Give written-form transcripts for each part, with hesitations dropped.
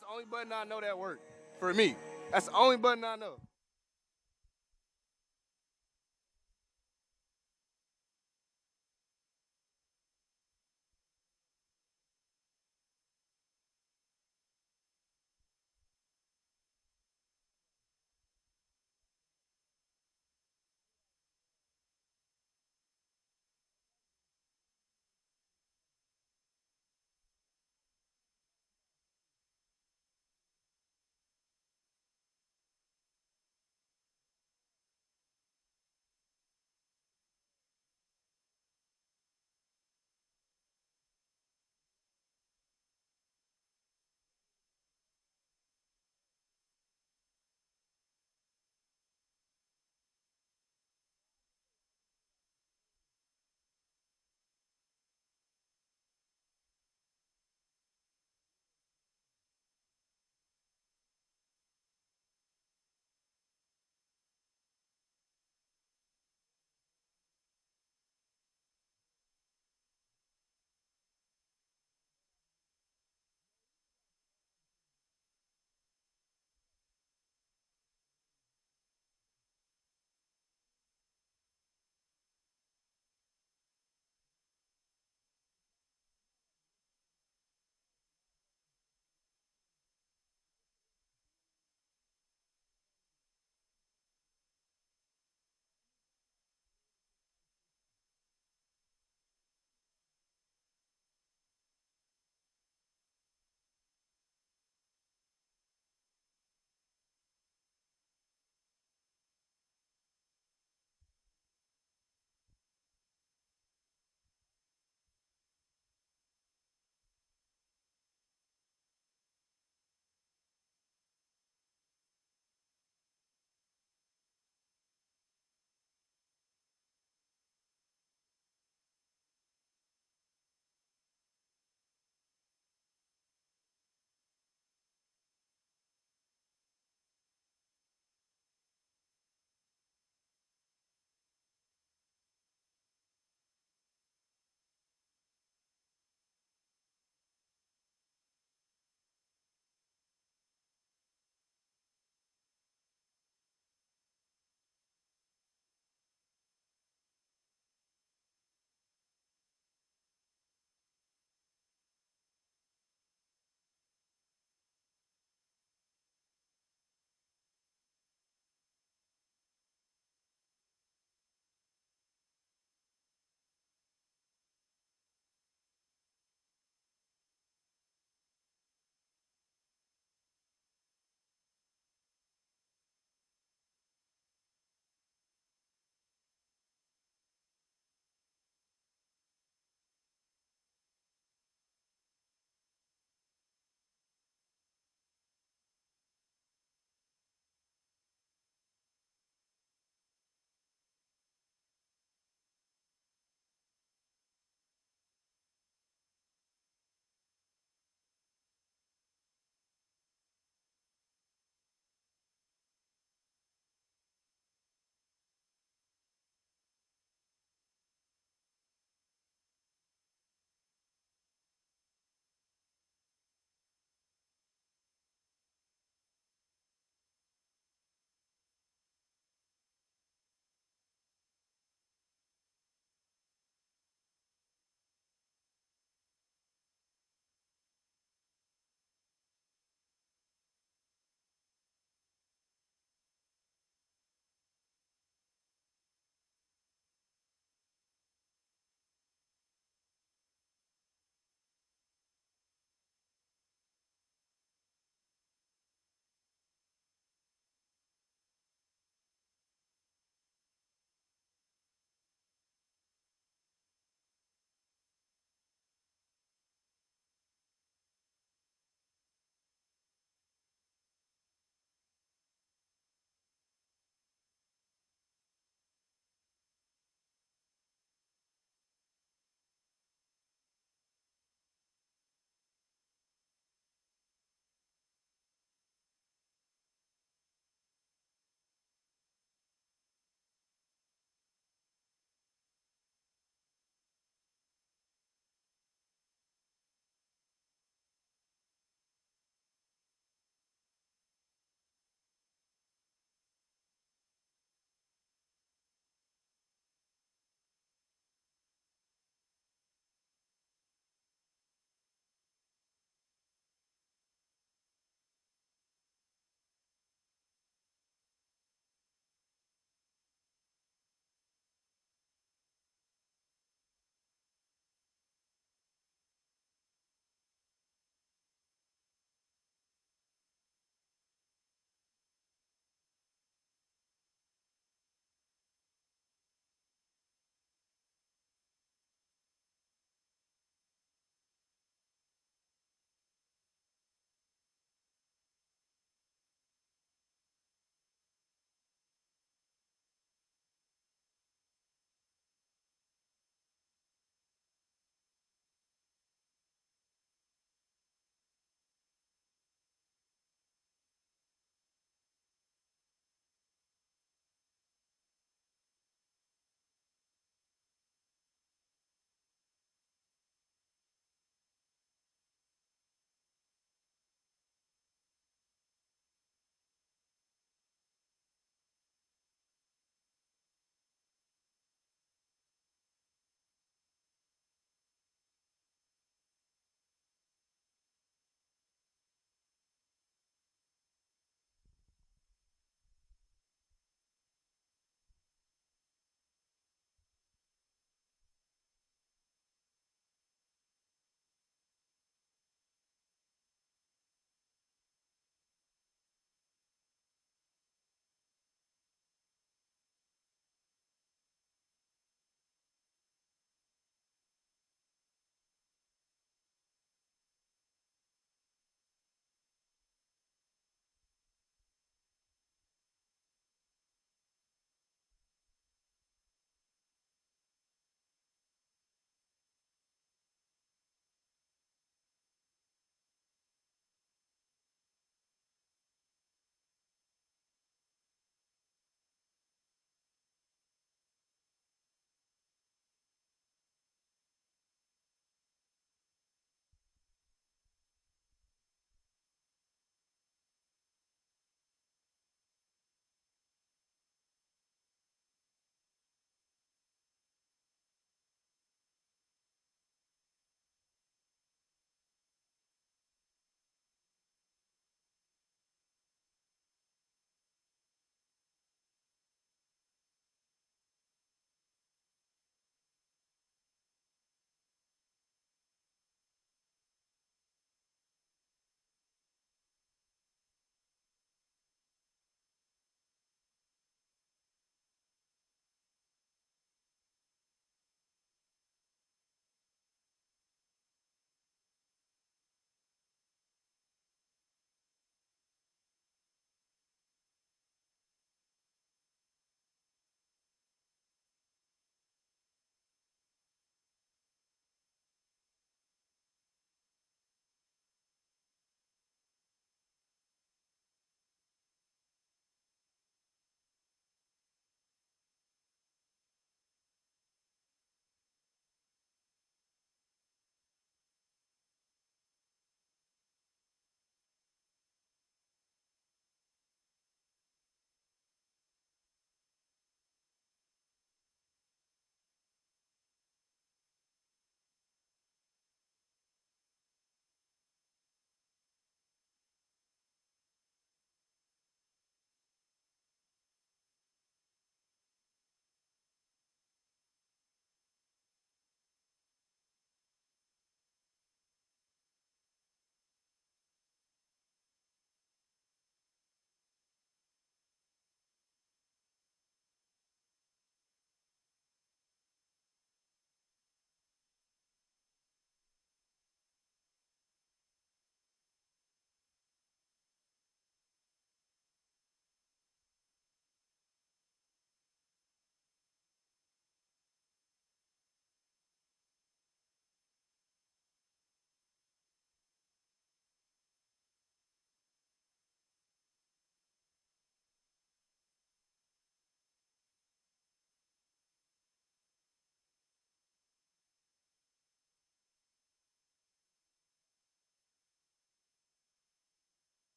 That's the only button I know that works for me. That's the only button I know.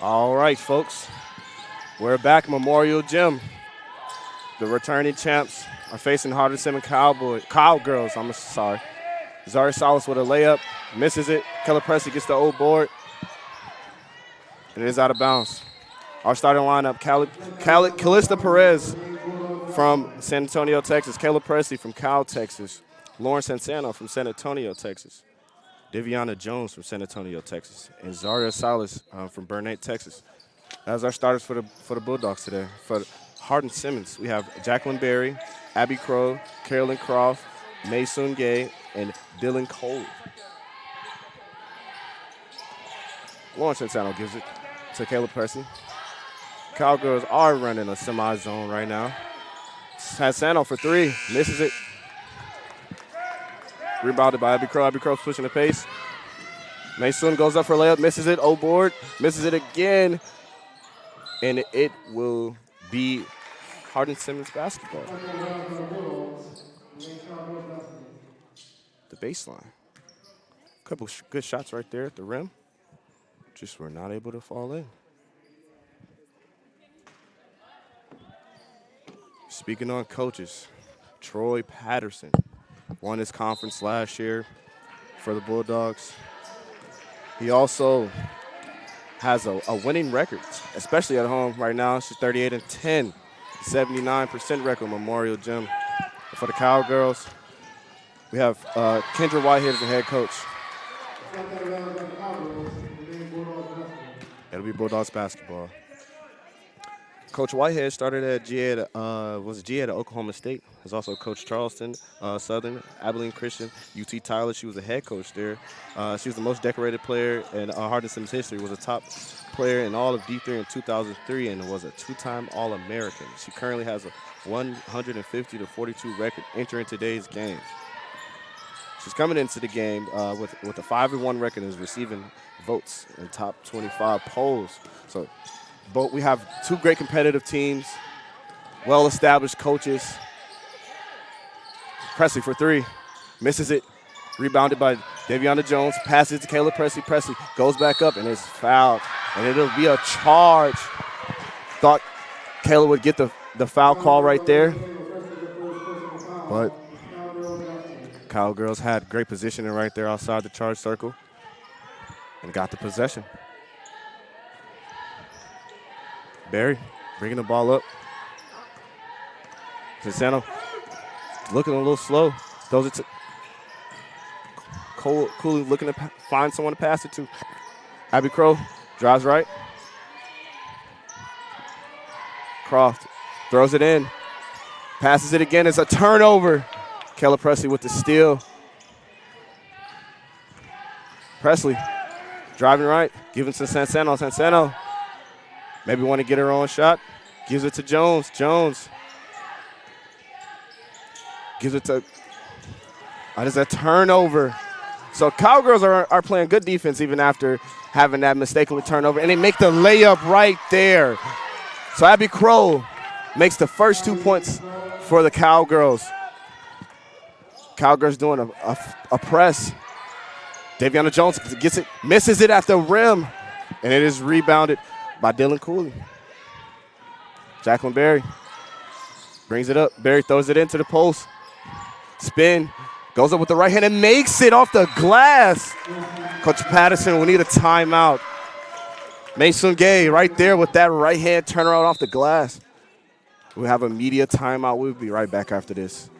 All right, folks. We're back. Memorial Gym. The returning champs are facing Hardin-Simmons Cowgirls. I'm sorry. Zaria Salas with a layup. Misses it. Keller Presley gets the old board. And it is out of bounds. Our starting lineup, Calista Perez from San Antonio, Texas. Kayla Presley from Cal, Texas. Lauren Sansano from San Antonio, Texas. Deviana Jones from San Antonio, Texas. And Zaria Salas from Burnett, Texas. That's our starters for the Bulldogs today. For Hardin-Simmons, we have Jacqueline Berry, Abby Crow, Carolyn Croft, Mason Gay, and Dylan Cole. Lauren Sansano gives it to Kayla Presley. Cowgirls are running a semi-zone right now. Sansano for three, misses it. Rebounded by Abby Crow. Abby Crow's pushing the pace. Mason goes up for a layup, misses it. O board, misses it again. And it will be Hardin-Simmons basketball. The baseline. A couple good shots right there at the rim. Just were not able to fall in. Speaking on coaches, Troy Patterson won his conference last year for the Bulldogs. He also has a winning record, especially at home right now. She's 38-10, 79% record, Memorial Gym. For the Cowgirls, we have Kendra Whitehead as the head coach. It'll be Bulldogs basketball. Coach Whitehead started at GA at Oklahoma State. Has also coached Charleston, Southern, Abilene Christian, UT Tyler. She was a head coach there. She was the most decorated player in Hardin-Simmons history. Was a top player in all of D3 in 2003 and was a two-time All-American. She currently has a 150-42 record entering today's game. She's coming into the game with a 5-1 record and is receiving votes in top 25 polls. So we have two great competitive teams, well-established coaches. Presley for three, misses it. Rebounded by Deviana Jones, passes to Kayla Presley. Presley goes back up and is fouled. And it'll be a charge. Thought Kayla would get the foul call right there. But Cowgirls had great positioning right there outside the charge circle and got the possession. Barry bringing the ball up. Sansano looking a little slow. Throws it to Cooley looking to find someone to pass it to. Abby Crow drives right. Croft throws it in. Passes it again. It's a turnover. Keller Presley with the steal. Presley driving right. Giving to Sansano. Sansano maybe want to get her own shot. Gives it to Jones. Jones gives it to there's a turnover. So Cowgirls are playing good defense even after having that mistakenly turnover. And they make the layup right there. So Abby Crow makes the first 2 points for the Cowgirls. Cowgirls doing a press. Deviana Jones gets it, misses it at the rim. And it is rebounded by Dylan Cooley. Jacqueline Berry brings it up. Berry throws it into the post. Spin. Goes up with the right hand and makes it off the glass. Coach Patterson will need a timeout. Mason Gay right there with that right hand turnaround off the glass. We'll have a media timeout. We'll be right back after this.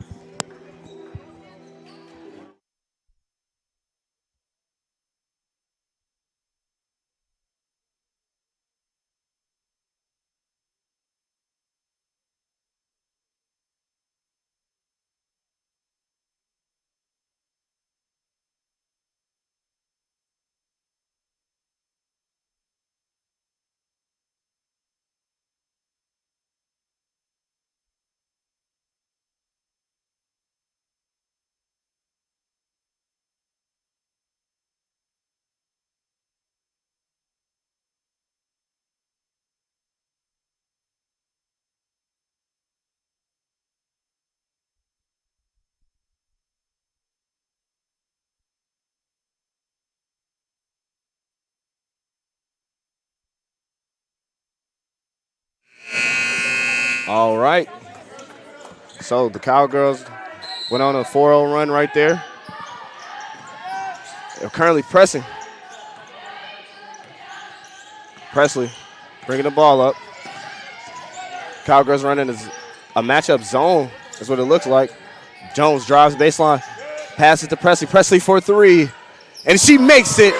All right. So the Cowgirls went on a 4-0 run right there. They're currently pressing. Presley bringing the ball up. Cowgirls running a matchup zone. That's what it looks like. Jones drives baseline, passes to Presley. Presley for three, and she makes it.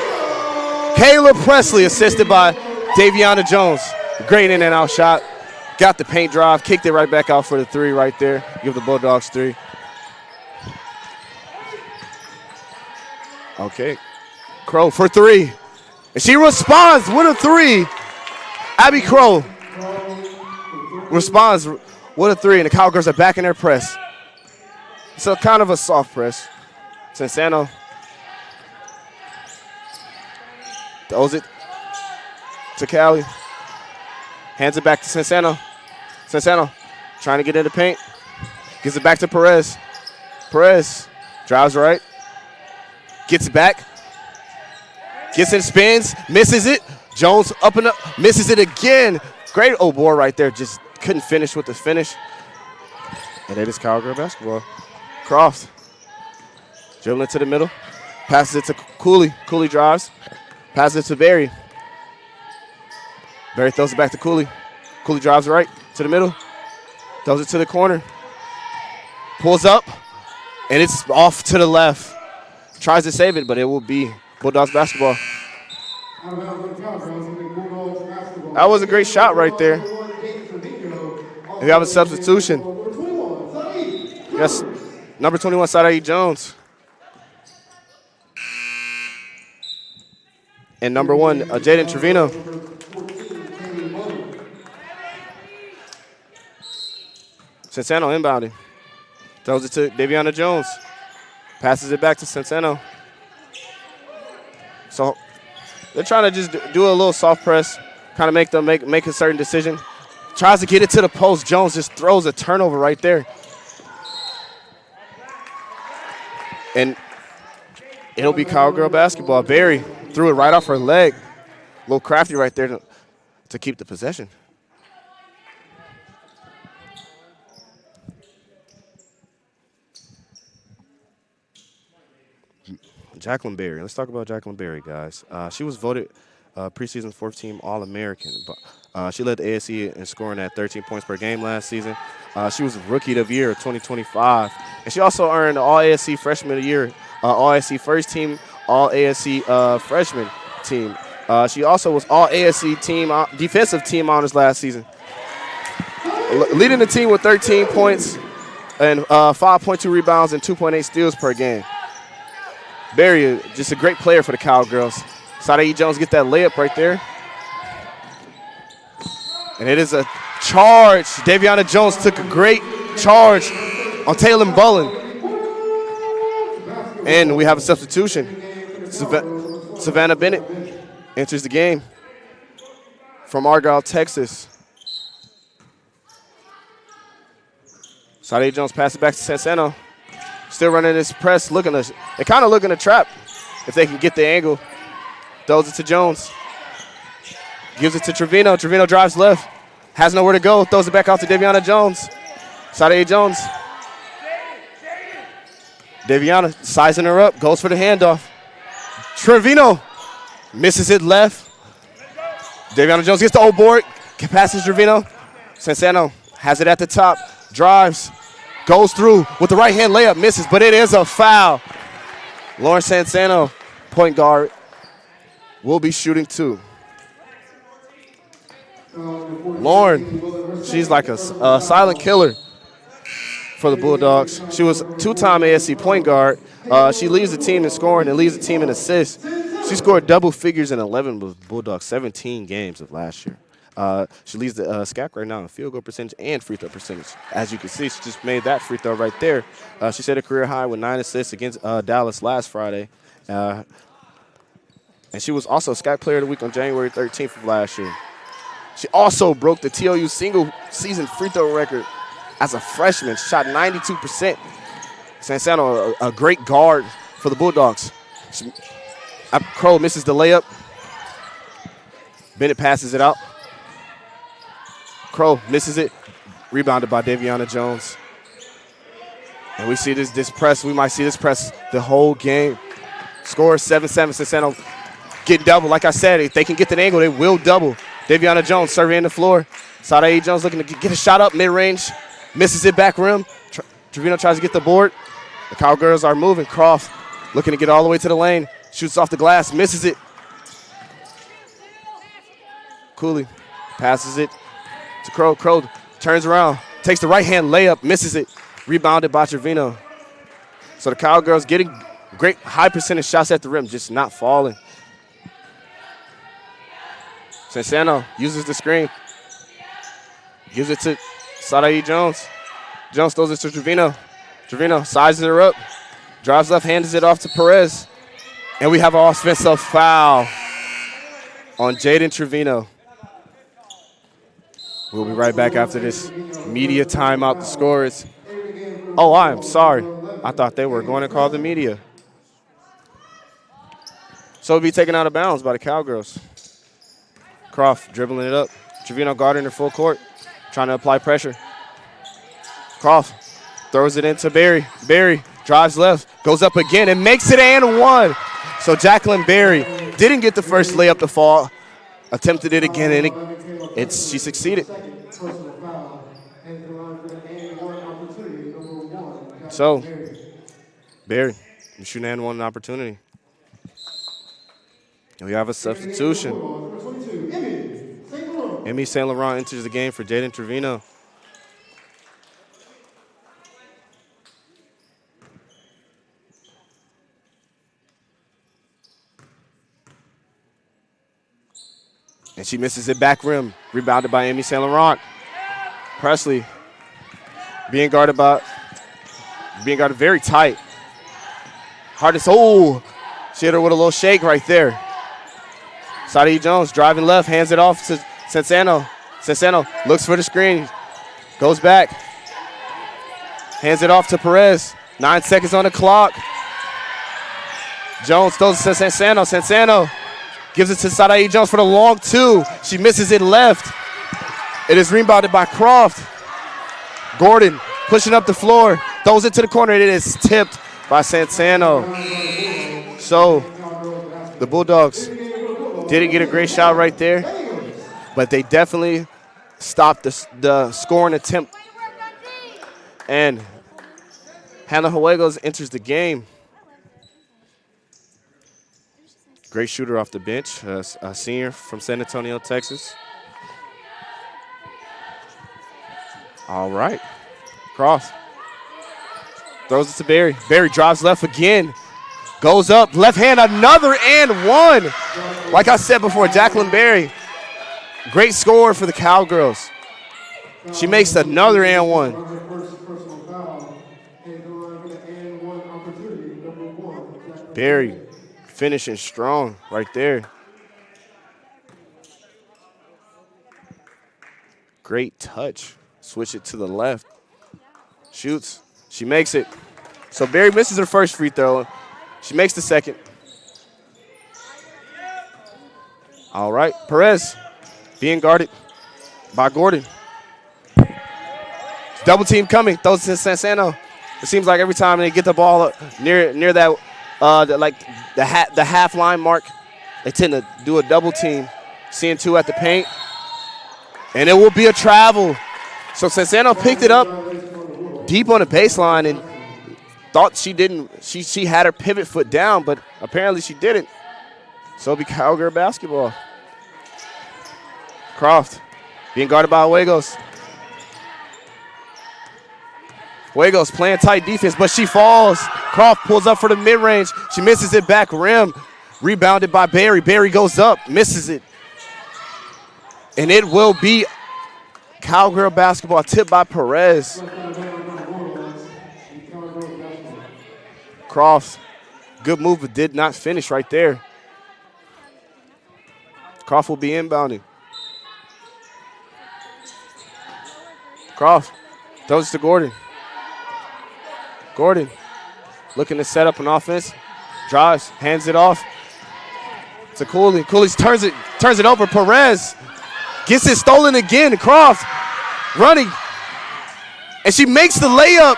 Kayla Presley assisted by Daviana Jones. Great in and out shot. Got the paint drive, kicked it right back out for the three right there. Give the Bulldogs three. Okay. Crow for three. And she responds with a three. Abby Crow responds with a three, and the Cowgirls are back in their press. So kind of a soft press. Sansano throws it to Callie. Hands it back to Sansano. Sansano trying to get in the paint. Gives it back to Perez. Perez drives right. Gets it back. Gets it, spins, misses it. Jones up and up, misses it again. Great board right there. Just couldn't finish with the finish. And it is Cowgirl basketball. Croft dribbling to the middle. Passes it to Cooley. Cooley drives. Passes it to Barry. Barry throws it back to Cooley. Cooley drives right to the middle. Throws it to the corner. Pulls up, and it's off to the left. Tries to save it, but it will be Bulldogs basketball. That was a great shot right there. And we have a substitution. Yes, number 21, Sadai Jones. And number 1, Jaden Trevino. Sansano inbounding. Throws it to Daviana Jones. Passes it back to Sansano. So they're trying to just do a little soft press, kind of make them make a certain decision. Tries to get it to the post. Jones just throws a turnover right there. And it'll be Cowgirl basketball. Barry threw it right off her leg. A little crafty right there to keep the possession. Jacqueline Berry. Let's talk about Jacqueline Berry, guys. She was voted preseason 4th team All-American. But she led the ASC in scoring at 13 points per game last season. She was Rookie of the Year of 2025. And she also earned All-ASC Freshman of the Year, All-ASC First Team, All-ASC Freshman Team. She also was All-ASC Team Defensive Team Honors last season. Leading the team with 13 points and 5.2 rebounds and 2.8 steals per game. Barry, just a great player for the Cowgirls. Sadai Jones get that layup right there. And it is a charge. Daviana Jones took a great charge on Taylor Bullen. And we have a substitution. Savannah Bennett enters the game from Argyle, Texas. Sadai Jones passes it back to Sansano. Still running this press, they kind of looking to trap if they can get the angle. Throws it to Jones. Gives it to Trevino. Trevino drives left. Has nowhere to go. Throws it back out to Daviana Jones. Sadai Jones. Daviana sizing her up. Goes for the handoff. Trevino misses it left. Daviana Jones gets the old board. Passes Trevino. Sansano has it at the top. Drives. Goes through with the right-hand layup, misses, but it is a foul. Lauren Sansano, point guard, will be shooting 2. Lauren, she's like a silent killer for the Bulldogs. She was 2-time ASC point guard. She leads the team in scoring and leads the team in assists. She scored double figures in 11 with Bulldogs 17 games of last year. She leads the SCAC right now in field goal percentage and free throw percentage. As you can see, she just made that free throw right there. She set a career high with 9 assists against Dallas last Friday. And she was also SCAC Player of the Week on January 13th of last year. She also broke the TLU single season free throw record as a freshman, shot 92%. Sansano, a great guard for the Bulldogs. Crow misses the layup. Bennett passes it out. Crow misses it. Rebounded by Daviana Jones. And we see this press. We might see this press the whole game. Score 7-7. Cincinnati getting double. Like I said, if they can get the angle, they will double. Daviana Jones surveying the floor. Sadae Jones looking to get a shot up mid-range. Misses it back rim. Trevino tries to get the board. The Cowgirls are moving. Croft looking to get all the way to the lane. Shoots off the glass. Misses it. Cooley passes it to Crow. Crow turns around. Takes the right-hand layup. Misses it. Rebounded by Trevino. So the Cowgirls getting great high percentage shots at the rim, just not falling. Sansano uses the screen. Gives it to Sadae Jones. Jones throws it to Trevino. Trevino sizes her up. Drives left, hands it off to Perez. And we have an offensive foul on Jaden Trevino. We'll be right back after this media timeout. The score is, oh, I'm sorry. I thought they were going to call the media. So it'll be taken out of bounds by the Cowgirls. Croft dribbling it up. Trevino guarding her full court, trying to apply pressure. Croft throws it into Berry. Berry drives left, goes up again, and makes it and one. So Jacqueline Berry didn't get the first layup to fall, attempted it again, and she succeeded. So, Berry, you shooting and one opportunity. And we have a substitution. Emmy St. Laurent enters the game for Jaden Trevino. And she misses it back rim. Rebounded by Emmy St. Laurent. Presley being guarded very tight. Hardest, oh, she hit her with a little shake right there. Sadae Jones driving left, hands it off to Sansano. Sansano looks for the screen, goes back, hands it off to Perez. 9 seconds on the clock. Jones throws it to Sansano. Sansano gives it to Sadae Jones for the long two. She misses it left. It is rebounded by Croft. Gordon pushing up the floor, throws it to the corner. It is tipped by Sansano. So the Bulldogs didn't get a great shot right there, but they definitely stopped the scoring attempt. And Hannah Huegos enters the game. Great shooter off the bench, a senior from San Antonio, Texas. All right. Cross. Throws it to Berry. Berry drives left again. Goes up, left hand, another and one. Like I said before, Jacqueline Berry, great scorer for the Cowgirls. She makes another and one. Berry finishing strong right there. Great touch. Switch it to the left. Shoots. She makes it. So Berry misses her first free throw. She makes the second. All right. Perez being guarded by Gordon. Double team coming. Throws it to Sansano. It seems like every time they get the ball up near that the half line mark, they tend to do a double team. Seeing two at the paint. And it will be a travel. So Sansano picked it up deep on the baseline and thought she didn't. She had her pivot foot down, but apparently she didn't. So it'll be Cowgirl basketball. Croft being guarded by Huegos. Huegos playing tight defense, but she falls. Croft pulls up for the mid-range. She misses it back rim. Rebounded by Berry. Berry goes up, misses it. And it will be Cowgirl basketball, tipped by Perez. Croft, good move, but did not finish right there. Croft will be inbounding. Croft throws it to Gordon. Gordon looking to set up an offense. Drives, hands it off to Cooley. Cooley turns it over. Perez gets it stolen again. Croft running, And she makes the layup.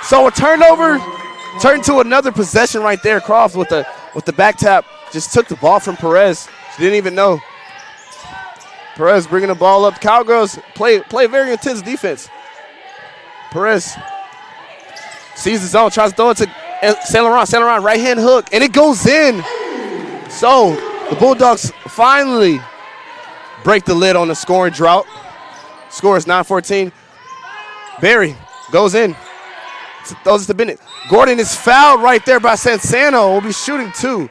So a turnover turned to another possession right there. Croft with the back tap just took the ball from Perez. She didn't even know. Perez bringing the ball up. Cowgirls play very intense defense. Perez sees the zone, tries to throw it to Saint Laurent. Saint Laurent right-hand hook, and it goes in. So the Bulldogs finally break the lid on the scoring drought. Score is 9-14. Barry goes in. Throws it to Bennett. Gordon is fouled right there by Sansano. Will be shooting 2.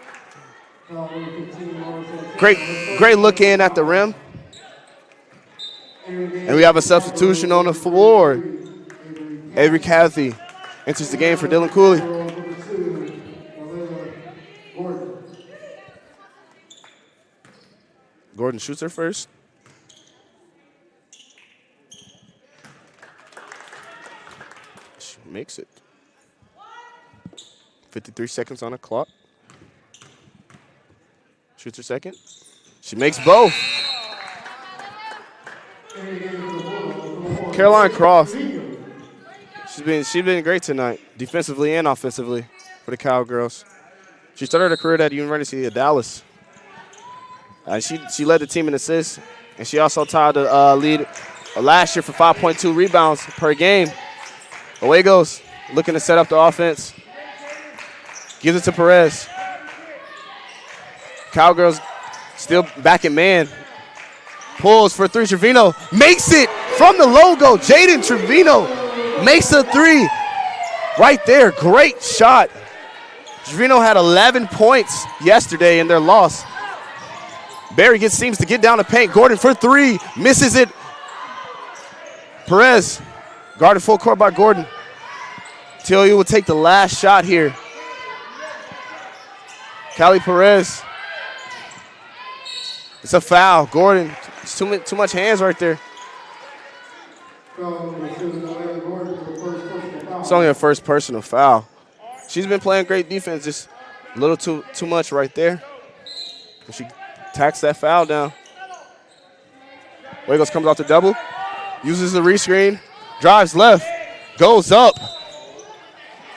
Great look in at the rim. And we have a substitution on the floor. Avery Cathy enters the game for Dylan Cooley. Gordon shoots her first. She makes it. 53 seconds on the clock. Shoots her second. She makes both. Caroline Croft. She's been great tonight, defensively and offensively, for the Cowgirls. She started her career at the University of Dallas. She led the team in assists, and she also tied the lead last year for 5.2 rebounds per game. Away goes, looking to set up the offense. Gives it to Perez. Cowgirls still back in man. Pulls for 3. Trevino makes it from the logo. Jaden Trevino makes a 3 right there. Great shot. Trevino had 11 points yesterday in their loss. Barry seems to get down the paint. Gordon for 3, misses it. Perez guarded full court by Gordon. TLU will take the last shot here. Callie Perez. It's a foul. Gordon, it's too much hands right there. It's only her first personal foul. She's been playing great defense, just a little too much right there. She tacks that foul down. Wiggles comes off the double, uses the rescreen, drives left, goes up,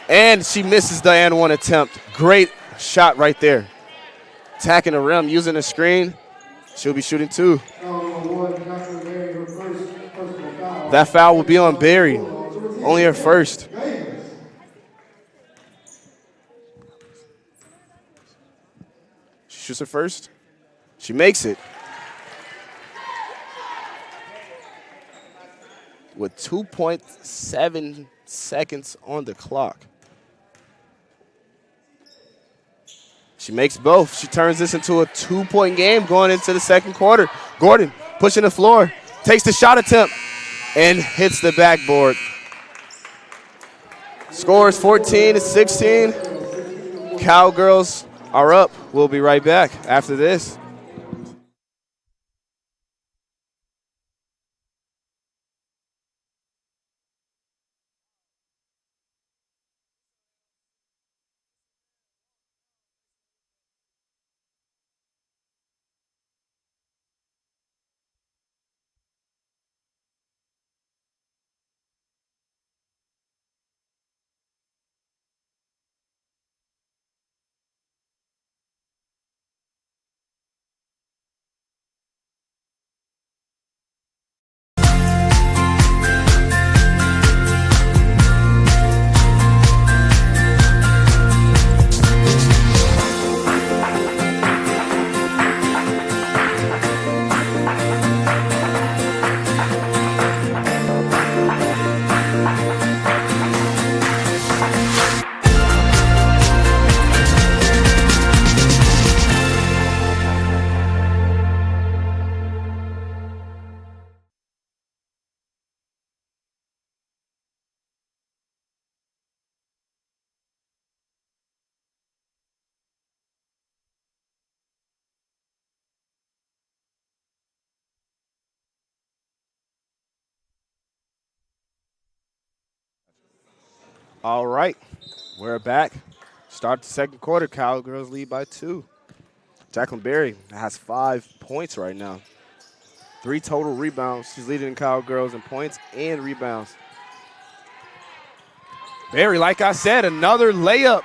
and she misses the and one attempt. Great shot right there. Attacking the rim, using the screen. She'll be shooting 2. That foul will be on Barry. Only her first. She shoots her first. She makes it. With 2.7 seconds on the clock. She makes both. She turns this into a 2-point game going into the second quarter. Gordon pushing the floor, takes the shot attempt, and hits the backboard. Scores 14-16. Cowgirls are up. We'll be right back after this. All right, we're back. Start the second quarter. Cowgirls lead by 2. Jacqueline Berry has 5 points right now. 3 total rebounds. She's leading Cowgirls in points and rebounds. Berry, like I said, another layup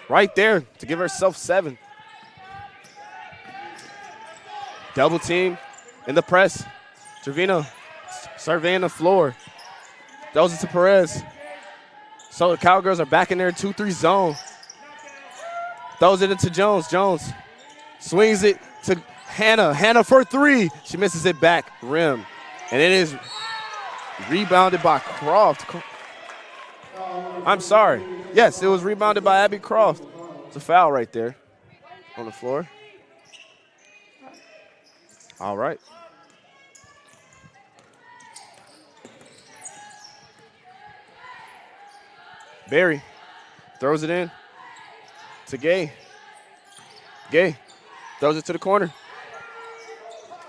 right there to give herself 7. Double team in the press. Trevino surveying the floor. Throws it to Perez. So the Cowgirls are back in their 2-3 zone. Throws it into Jones. Jones swings it to Hannah. Hannah for 3. She misses it back rim. And it is rebounded by Croft. I'm sorry. Yes, it was rebounded by Abby Croft. It's a foul right there on the floor. All right. Berry throws it in to Gay. Gay throws it to the corner.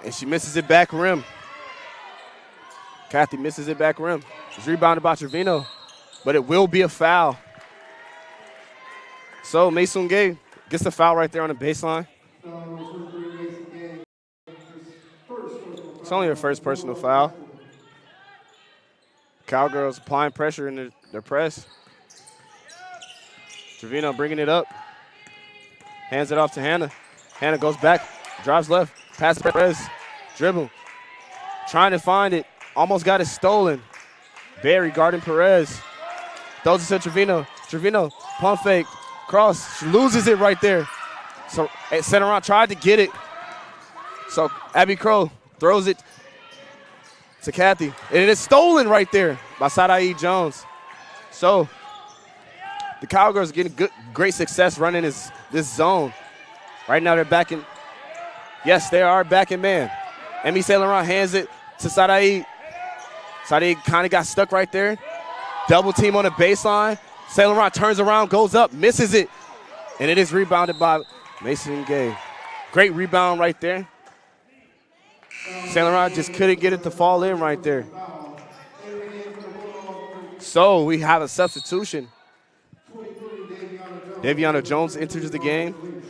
And she misses it back rim. Kathy misses it back rim. It's rebounded by Trevino, but it will be a foul. So Mason Gay gets the foul right there on the baseline. It's only her first personal foul. Cowgirls applying pressure in their press. Trevino bringing it up. Hands it off to Hannah. Hannah goes back, drives left, pass Perez, dribble. Trying to find it, almost got it stolen. Berry guarding Perez. Throws it to Trevino. Trevino, pump fake, cross. She loses it right there. So center around tried to get it. So Abby Crow throws it to Kathy. And it is stolen right there by Sadai Jones. So the Cowgirls are getting great success running this zone. Right now they're back in. Yes, they are back in man. Emmy Saint Laurent hands it to Sadai. Sadai kind of got stuck right there. Double team on the baseline. Saint Laurent turns around, goes up, misses it. And it is rebounded by Mason Gay. Great rebound right there. Saint Laurent just couldn't get it to fall in right there. So we have a substitution. Daviana Jones enters the game,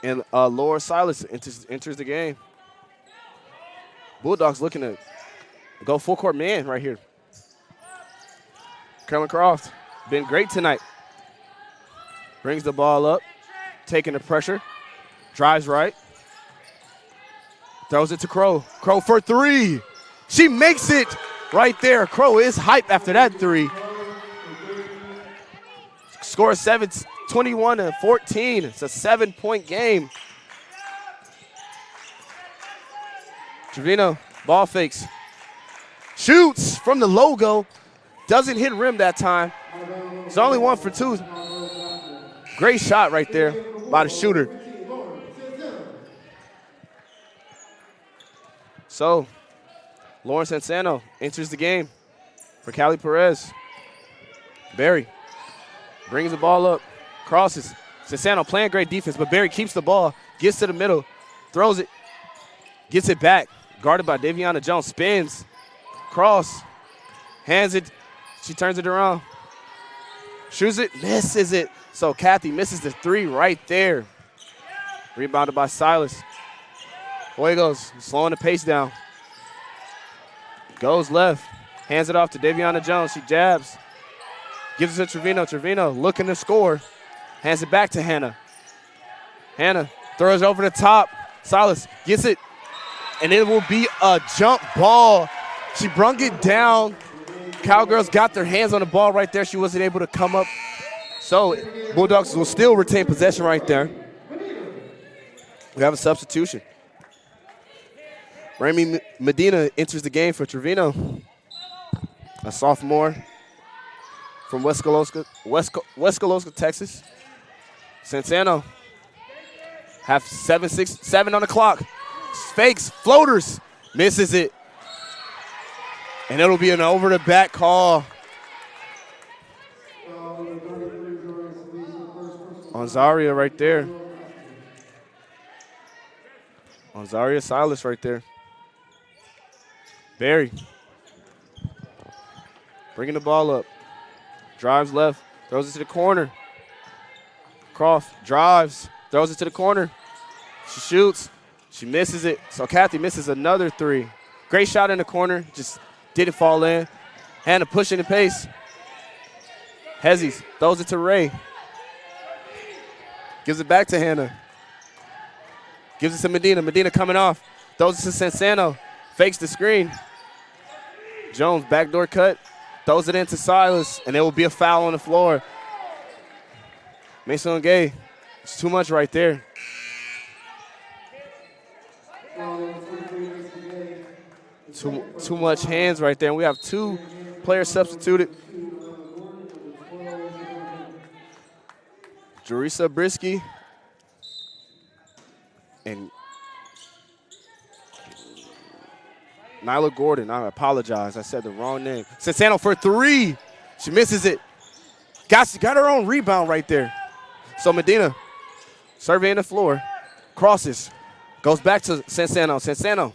and Laura Silas enters the game. Bulldogs looking to go full court man right here. Carolyn Croft, been great tonight. Brings the ball up, taking the pressure, drives right, throws it to Crow. Crow for 3. She makes it right there. Crow is hype after that 3. Score 21-14. It's a 7-point game. Trevino, ball fakes. Shoots from the logo. Doesn't hit rim that time. It's only 1 for 2. Great shot right there by the shooter. So, Lauren Sansano enters the game for Callie Perez. Berry brings the ball up, crosses. Sansano playing great defense, but Berry keeps the ball, gets to the middle, throws it, gets it back, guarded by Daviana Jones, spins, cross, hands it, she turns it around, shoots it, misses it. So Kathy misses the 3 right there. Rebounded by Silas. Fuegos slowing the pace down. Goes left, hands it off to Daviana Jones, she jabs. Gives it to Trevino. Trevino looking to score. Hands it back to Hannah. Hannah throws it over the top. Silas gets it. And it will be a jump ball. She brung it down. Cowgirls got their hands on the ball right there. She wasn't able to come up. So Bulldogs will still retain possession right there. We have a substitution. Rami Medina enters the game for Trevino. A sophomore from West Coloska, Texas. Sansano, have 7 on the clock. Fakes, floaters, misses it. And it'll be an over the back call. On Zaria right there. On Zaria Silas right there. Berry. Bringing the ball up. Drives left, throws it to the corner. Croft drives, throws it to the corner. She shoots, she misses it. So Kathy misses another 3. Great shot in the corner, just didn't fall in. Hannah pushing the pace. Hezzy throws it to Ray. Gives it back to Hannah. Gives it to Medina. Medina coming off. Throws it to Sansano. Fakes the screen. Jones, backdoor cut. Throws it into Silas, and there will be a foul on the floor. Mason Gay, it's too much right there. Too much hands right there, and we have 2 players substituted. Jerisa Brisky and Nyla Gordon. I apologize. I said the wrong name. Sansano for 3. She misses it. Got her own rebound right there. So Medina surveying the floor. Crosses. Goes back to Sansano. Sansano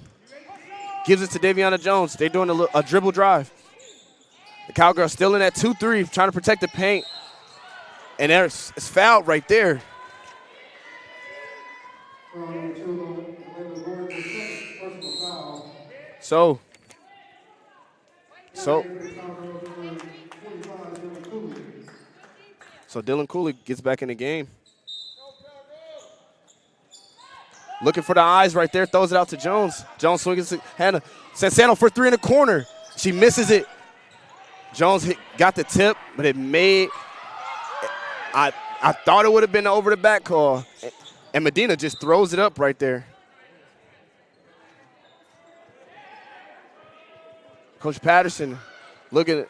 gives it to Daviana Jones. They're doing a dribble drive. The Cowgirls still in that 2-3, trying to protect the paint. And it's fouled right there. So Dylan Cooley gets back in the game. Looking for the eyes right there, throws it out to Jones. Jones swings to Hannah. Sansano for 3 in the corner. She misses it. Jones got the tip, but it made – I thought it would have been an over-the-back call. And Medina just throws it up right there. Coach Patterson looking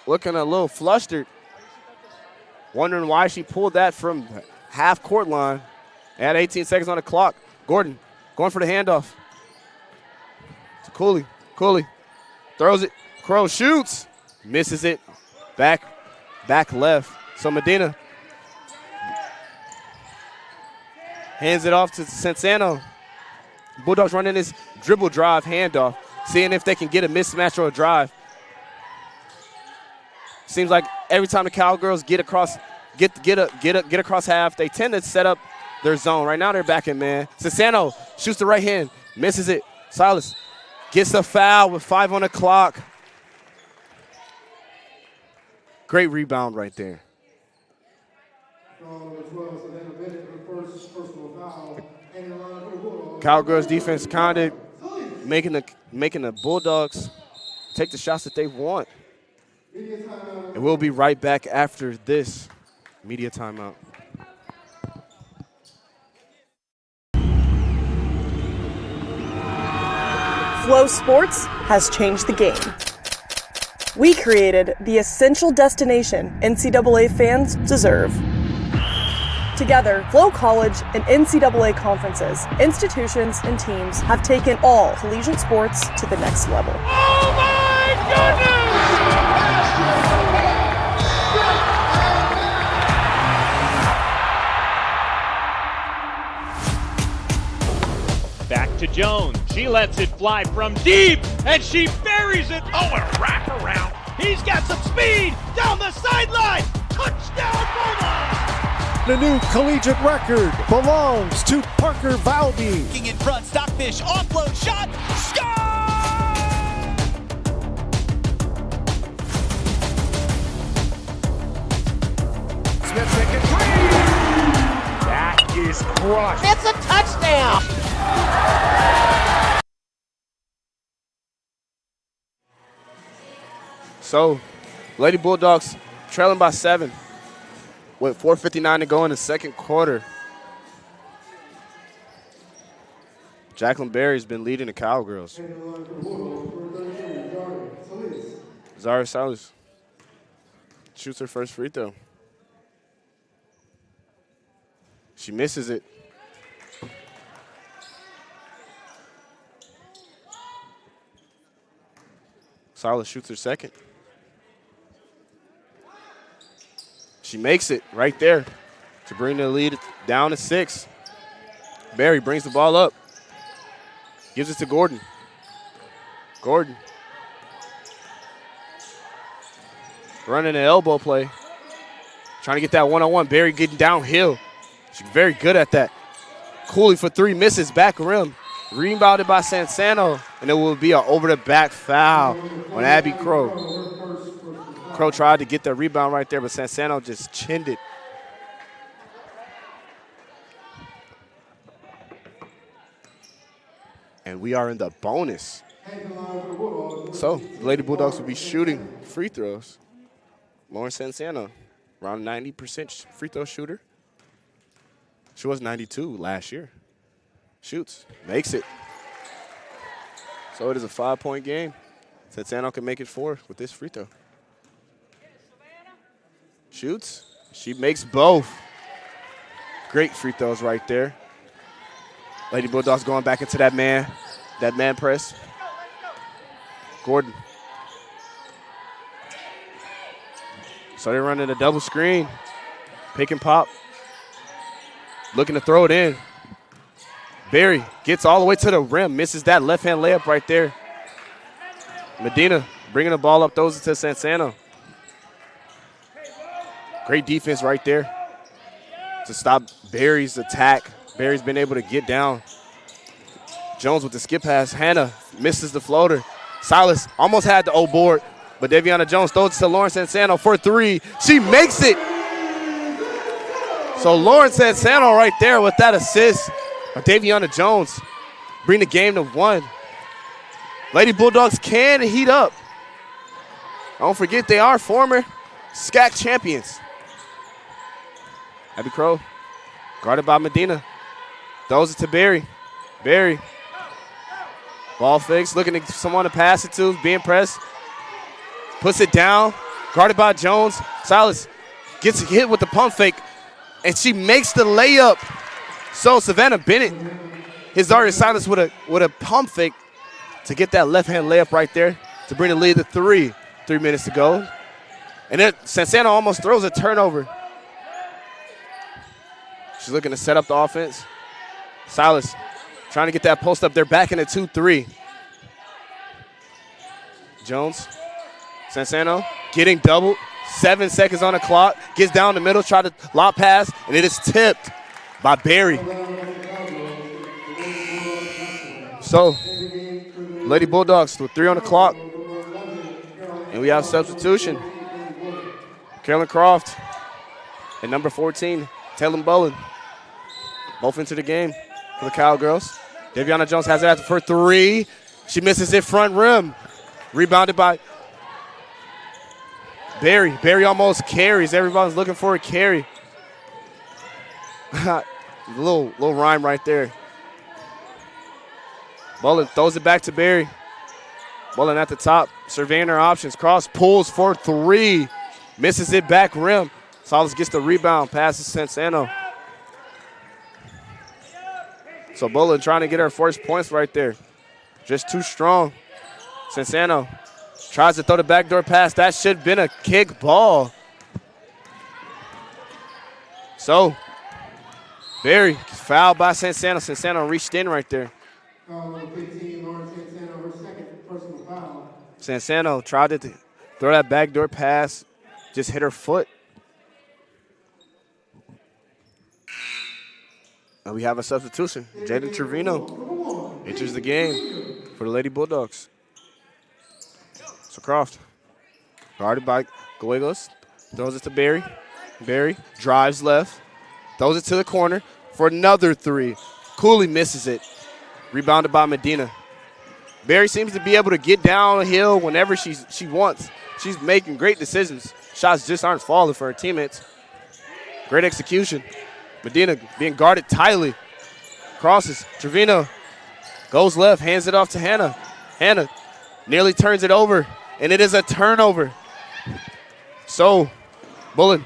a little flustered, wondering why she pulled that from half-court line. At 18 seconds on the clock. Gordon going for the handoff. To Cooley. Cooley throws it. Crow shoots. Misses it. Back left. So Medina hands it off to Sansano. Bulldogs running this dribble drive handoff, seeing if they can get a mismatch or a drive. Seems like every time the Cowgirls get across half, they tend to set up their zone. Right now they're back in man. Sansano shoots the right hand, misses it. Silas gets a foul with 5 on the clock. Great rebound right there. Cowgirls defense kind of making the Bulldogs take the shots that they want. And we'll be right back after this media timeout. Flow Sports has changed the game. We created the essential destination NCAA fans deserve. Together, Flow College and NCAA conferences, institutions, and teams have taken all collegiate sports to the next level. Oh my goodness! Back to Jones. She lets it fly from deep, and she buries it. Oh, a wraparound. He's got some speed down the sideline. Touchdown, Bulldogs! The new collegiate record belongs to Parker Valby. In front, Stockfish, offload shot, score! Smith making 3. That is crushed. It's a touchdown! So, Lady Bulldogs trailing by 7 with 4:59 to go in the second quarter. Jacqueline Berry's been leading the Cowgirls. Zara Salas shoots her first free throw. She misses it. Silas shoots her second. She makes it right there to bring the lead down to 6. Berry brings the ball up. Gives it to Gordon. Gordon. Running an elbow play. Trying to get that one-on-one. Berry getting downhill. She's very good at that. Cooley for 3, misses back rim. Rebounded by Sansano, and it will be an over-the-back foul on Abby Crow. Crow tried to get the rebound right there, but Sansano just chinned it. And we are in the bonus. So, the Lady Bulldogs will be shooting free throws. Lauren Sansano, around 90% free throw shooter. She was 92 last year. Shoots, makes it. So it is a 5-point game. Sansano can make it 4 with this free throw. Shoots, she makes both. Great free throws right there. Lady Bulldogs going back into that man press. Gordon. So they're running a double screen. Pick and pop. Looking to throw it in. Berry gets all the way to the rim. Misses that left-hand layup right there. Medina bringing the ball up, throws it to Sansano. Great defense right there to stop Berry's attack. Berry's been able to get down. Jones with the skip pass. Hannah misses the floater. Silas almost had the O board, but Daviana Jones throws it to Lauren Sansano for 3. She makes it. So Lauren Sansano right there with that assist. Daviana Jones bring the game to 1. Lady Bulldogs can heat up. Don't forget they are former SCAC champions. Abby Crow guarded by Medina. Throws it to Berry. Berry. Ball fakes, looking at someone to pass it to, being pressed. Puts it down, guarded by Jones. Silas gets hit with the pump fake, and she makes the layup. So Savannah Bennett hits Darius Silas with a pump fake to get that left-hand layup right there to bring the lead to 3. 3 minutes to go. And then Sansano almost throws a turnover. She's looking to set up the offense. Silas trying to get that post up there, back in the 2-3. Jones, Sansano getting doubled. 7 seconds on the clock. Gets down the middle, try to lob pass, and it is tipped by Berry. So, Lady Bulldogs with 3 on the clock. And we have substitution. Carolyn Croft and number 14, Taylor Bullen. Both into the game for the Cowgirls. Daviana Jones has it for 3. She misses it front rim. Rebounded by Berry. Berry almost carries. Everybody's looking for a carry. little rhyme right there. Bullen throws it back to Berry. Bullen at the top, surveying her options. Cross pulls for 3. Misses it back rim. Salas gets the rebound, passes Sansano. So Bullen trying to get her first points right there. Just too strong. Sansano tries to throw the backdoor pass. That should have been a kick ball. So Berry fouled by Sansano. Sansano reached in right there. Sansano tried to throw that backdoor pass, just hit her foot. And we have a substitution. Jaden Trevino enters the game for the Lady Bulldogs. So Croft, guarded by Gallegos, throws it to Berry. Berry drives left, throws it to the corner for another 3. Cooley misses it. Rebounded by Medina. Berry seems to be able to get downhill whenever she wants. She's making great decisions. Shots just aren't falling for her teammates. Great execution. Medina being guarded tightly. Crosses. Trevino goes left, hands it off to Hannah. Hannah nearly turns it over, and it is a turnover. So Bullen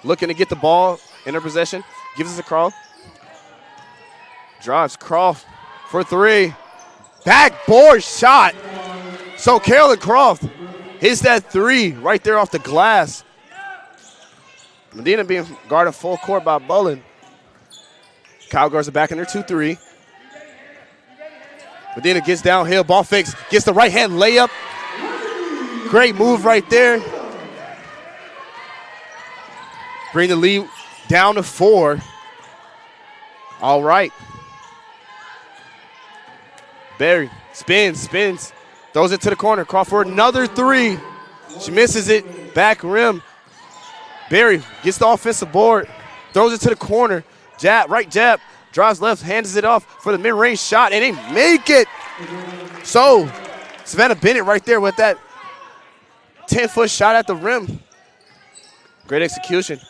looking to get the ball in her possession. Gives us a crawl. Drives Croft for 3. Backboard shot. So Carolyn Croft hits that 3 right there off the glass. Medina being guarded full court by Bullen. Cowgirls are back in their 2-3. Medina gets downhill, ball fakes, gets the right-hand layup. Great move right there. Bring the lead down to 4. All right. Berry spins, throws it to the corner. Crawford, another 3. She misses it. Back rim. Barry gets the offensive board, throws it to the corner. Jab, right jab, drives left, hands it off for the mid-range shot, and they make it. So, Savannah Bennett right there with that 10-foot shot at the rim. Great execution.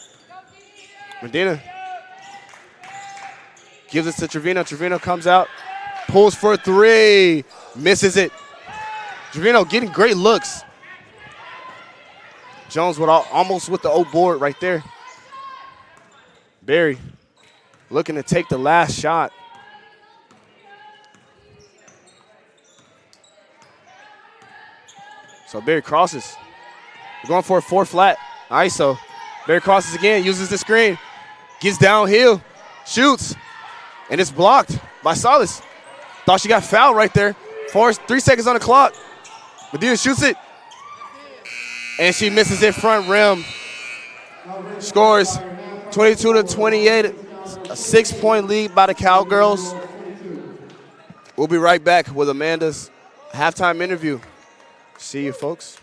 Medina gives it to Trevino. Trevino comes out, pulls for 3, misses it. Trevino getting great looks. Jones with almost with the old board right there. Barry looking to take the last shot. So Barry crosses. We're going for a 4 flat. ISO. Barry crosses again, uses the screen. Gets downhill, shoots, and it's blocked by Salas. Thought she got fouled right there. 3 seconds on the clock. Medina shoots it. And she misses it front rim. Scores 22-28. A 6-point lead by the Cowgirls. We'll be right back with Amanda's halftime interview. See you, folks.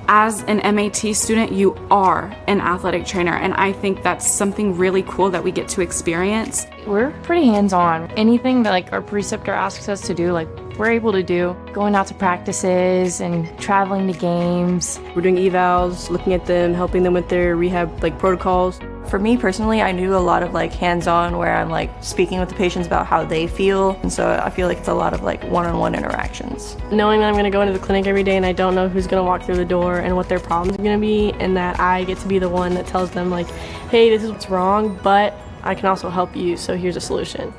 As an MAT student, you are an athletic trainer, and I think that's something really cool that we get to experience. We're pretty hands-on. Anything that like our preceptor asks us to do, like we're able to do. Going out to practices and traveling to games. We're doing evals, looking at them, helping them with their rehab like protocols. For me personally, I do a lot of like hands-on where I'm like speaking with the patients about how they feel. And so I feel like it's a lot of like one-on-one interactions. Knowing that I'm going to go into the clinic every day and I don't know who's going to walk through the door and what their problems are going to be, and that I get to be the one that tells them like, hey, this is what's wrong, but I can also help you, so here's a solution.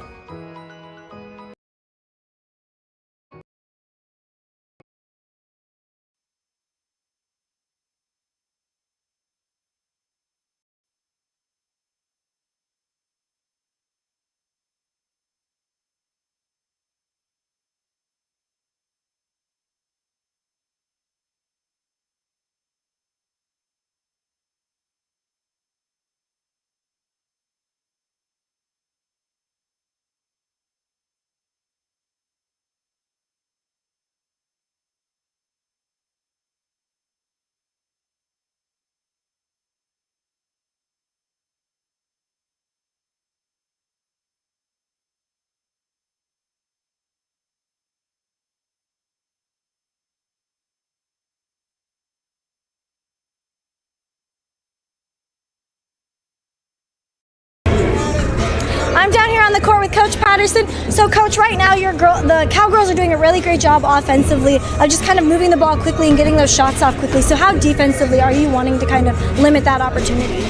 I'm down here on the court with Coach Patterson. So, Coach, right now the Cowgirls are doing a really great job offensively of just kind of moving the ball quickly and getting those shots off quickly. So how defensively are you wanting to kind of limit that opportunity?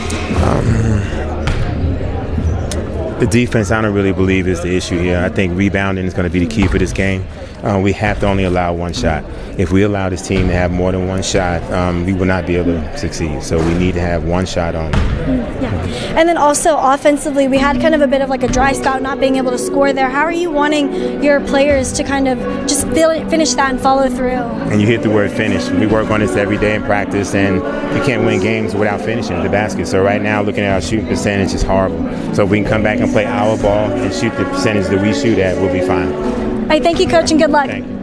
The defense, I don't really believe, is the issue here. I think rebounding is going to be the key for this game. We have to only allow one shot. If we allow this team to have more than one shot, we will not be able to succeed. So we need to have one shot on. Yeah. And then also offensively, we had kind of a bit of like a dry spell, not being able to score there. How are you wanting your players to kind of just finish that and follow through? And you hit the word finish. We work on this every day in practice, and you can't win games without finishing the basket. So right now, looking at our shooting percentage is horrible. So if we can come back and play our ball and shoot the percentage that we shoot at, we'll be fine. All right, thank you, Coach, and good luck. Thank you.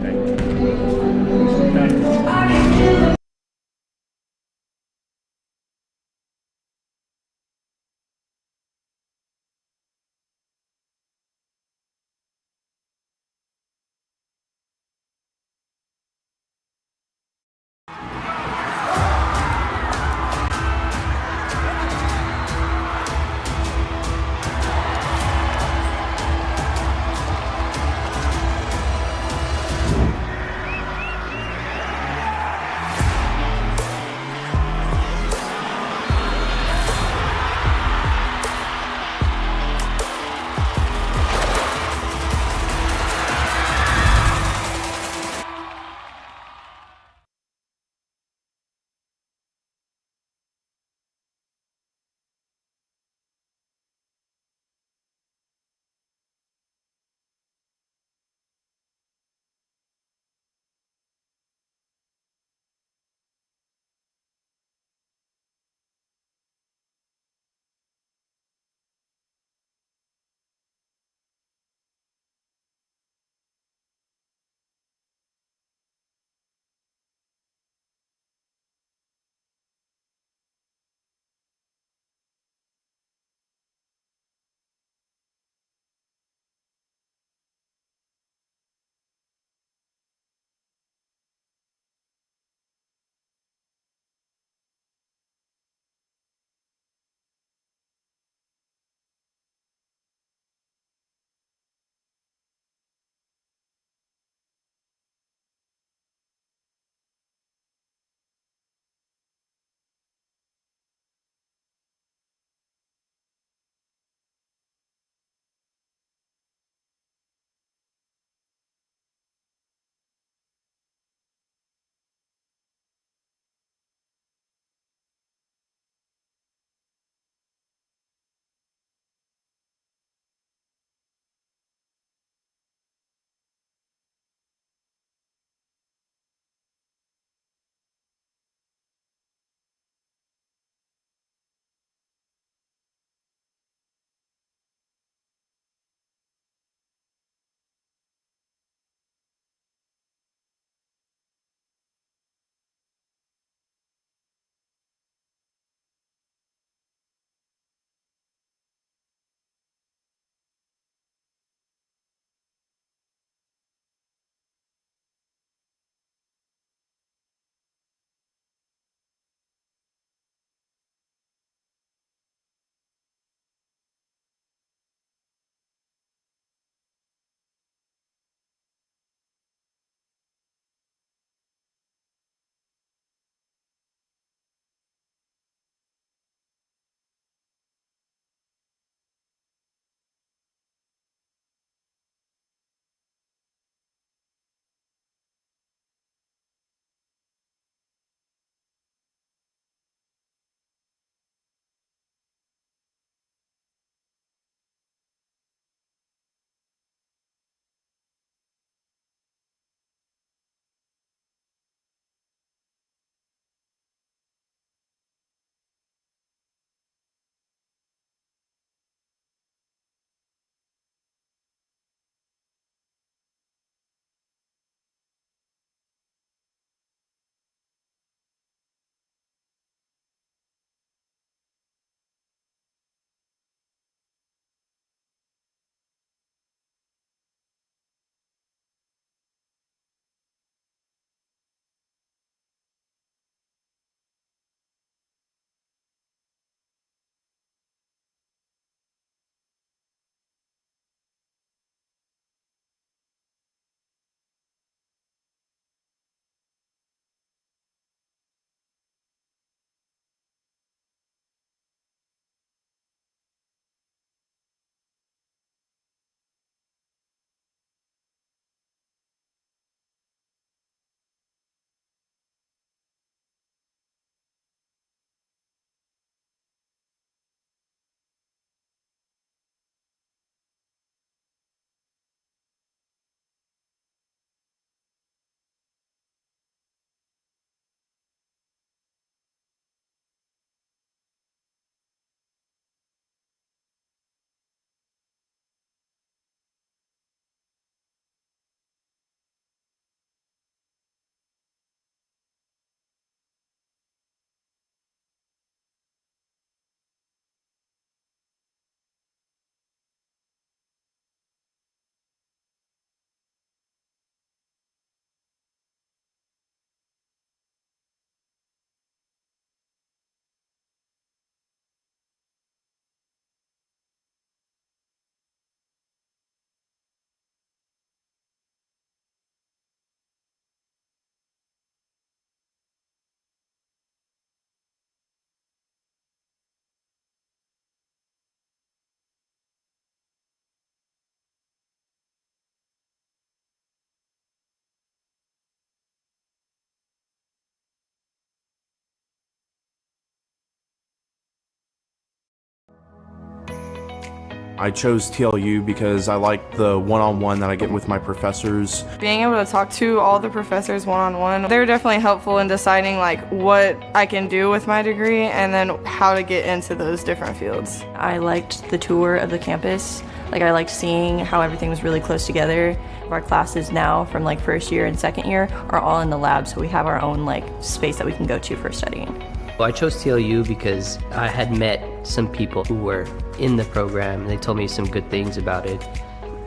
I chose TLU because I like the one-on-one that I get with my professors. Being able to talk to all the professors one-on-one, they're definitely helpful in deciding like what I can do with my degree and then how to get into those different fields. I liked the tour of the campus. Like I liked seeing how everything was really close together. Our classes now from like first year and second year are all in the lab, so we have our own like space that we can go to for studying. Well, I chose TLU because I had met some people who were in the program and they told me some good things about it.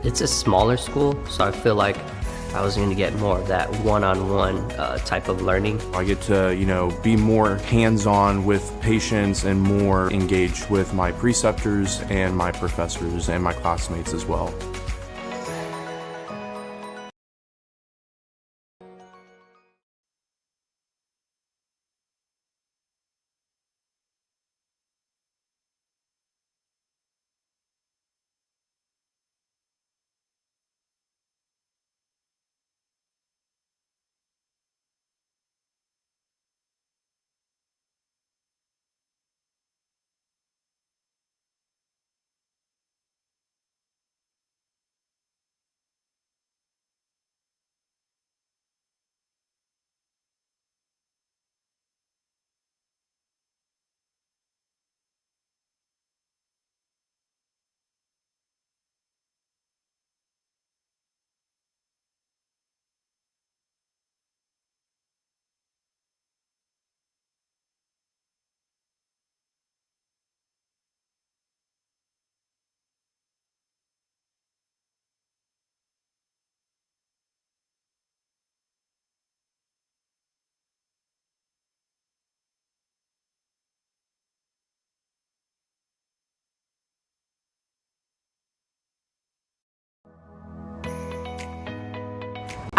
It's a smaller school, so I feel like I was going to get more of that one-on-one type of learning. I get to, be more hands-on with patients and more engaged with my preceptors and my professors and my classmates as well.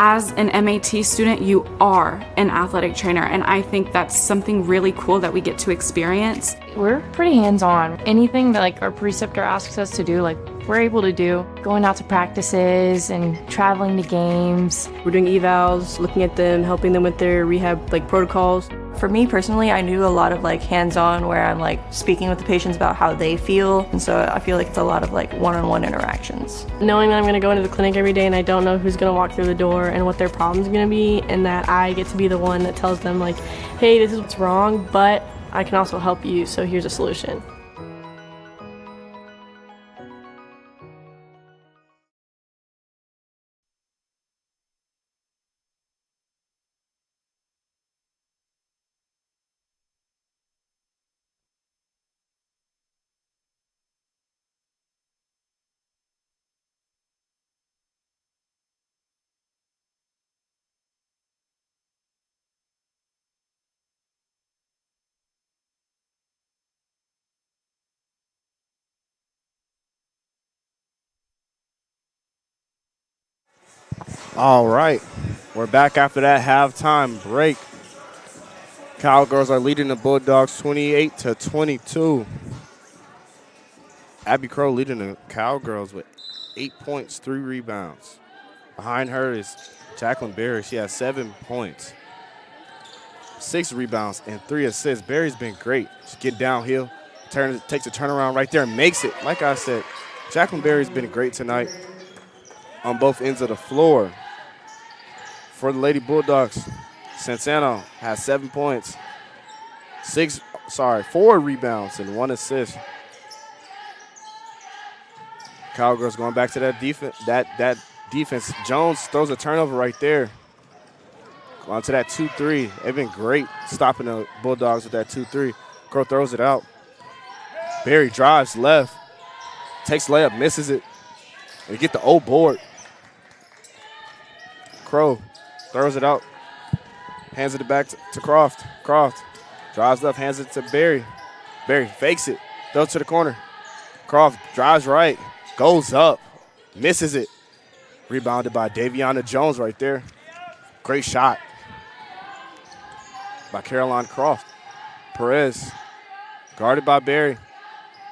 As an MAT student, you are an athletic trainer, and I think that's something really cool that we get to experience. We're pretty hands-on. Anything that like our preceptor asks us to do, like we're able to do. Going out to practices and traveling to games. We're doing evals, looking at them, helping them with their rehab like protocols. For me personally, I do a lot of like hands-on where I'm like speaking with the patients about how they feel, and so I feel like it's a lot of like one-on-one interactions. Knowing that I'm going to go into the clinic every day and I don't know who's going to walk through the door and what their problem's going to be, and that I get to be the one that tells them like, hey, this is what's wrong, but I can also help you, so here's a solution. All right, we're back after that halftime break. Cowgirls are leading the Bulldogs 28-22. Abby Crow leading the Cowgirls with 8 points, 3 rebounds. Behind her is Jacqueline Berry. She has 7 points, 6 rebounds, and 3 assists. Berry's been great. She get downhill, takes a turnaround right there and makes it. Like I said, Jacqueline Berry's been great tonight on both ends of the floor. For the Lady Bulldogs, Sansano has 7 points, 4 rebounds, and 1 assist. Cowgirls going back to that defense. That defense. Jones throws a turnover right there. On to that 2-3. They've been great stopping the Bulldogs with that 2-3. Crow throws it out. Berry drives left, takes layup, misses it, and get the old board. Crow throws it out, hands it back to Croft. Croft drives left, hands it to Berry. Berry fakes it, throws it to the corner. Croft drives right, goes up, misses it. Rebounded by Daviana Jones right there. Great shot by Caroline Croft. Perez guarded by Berry.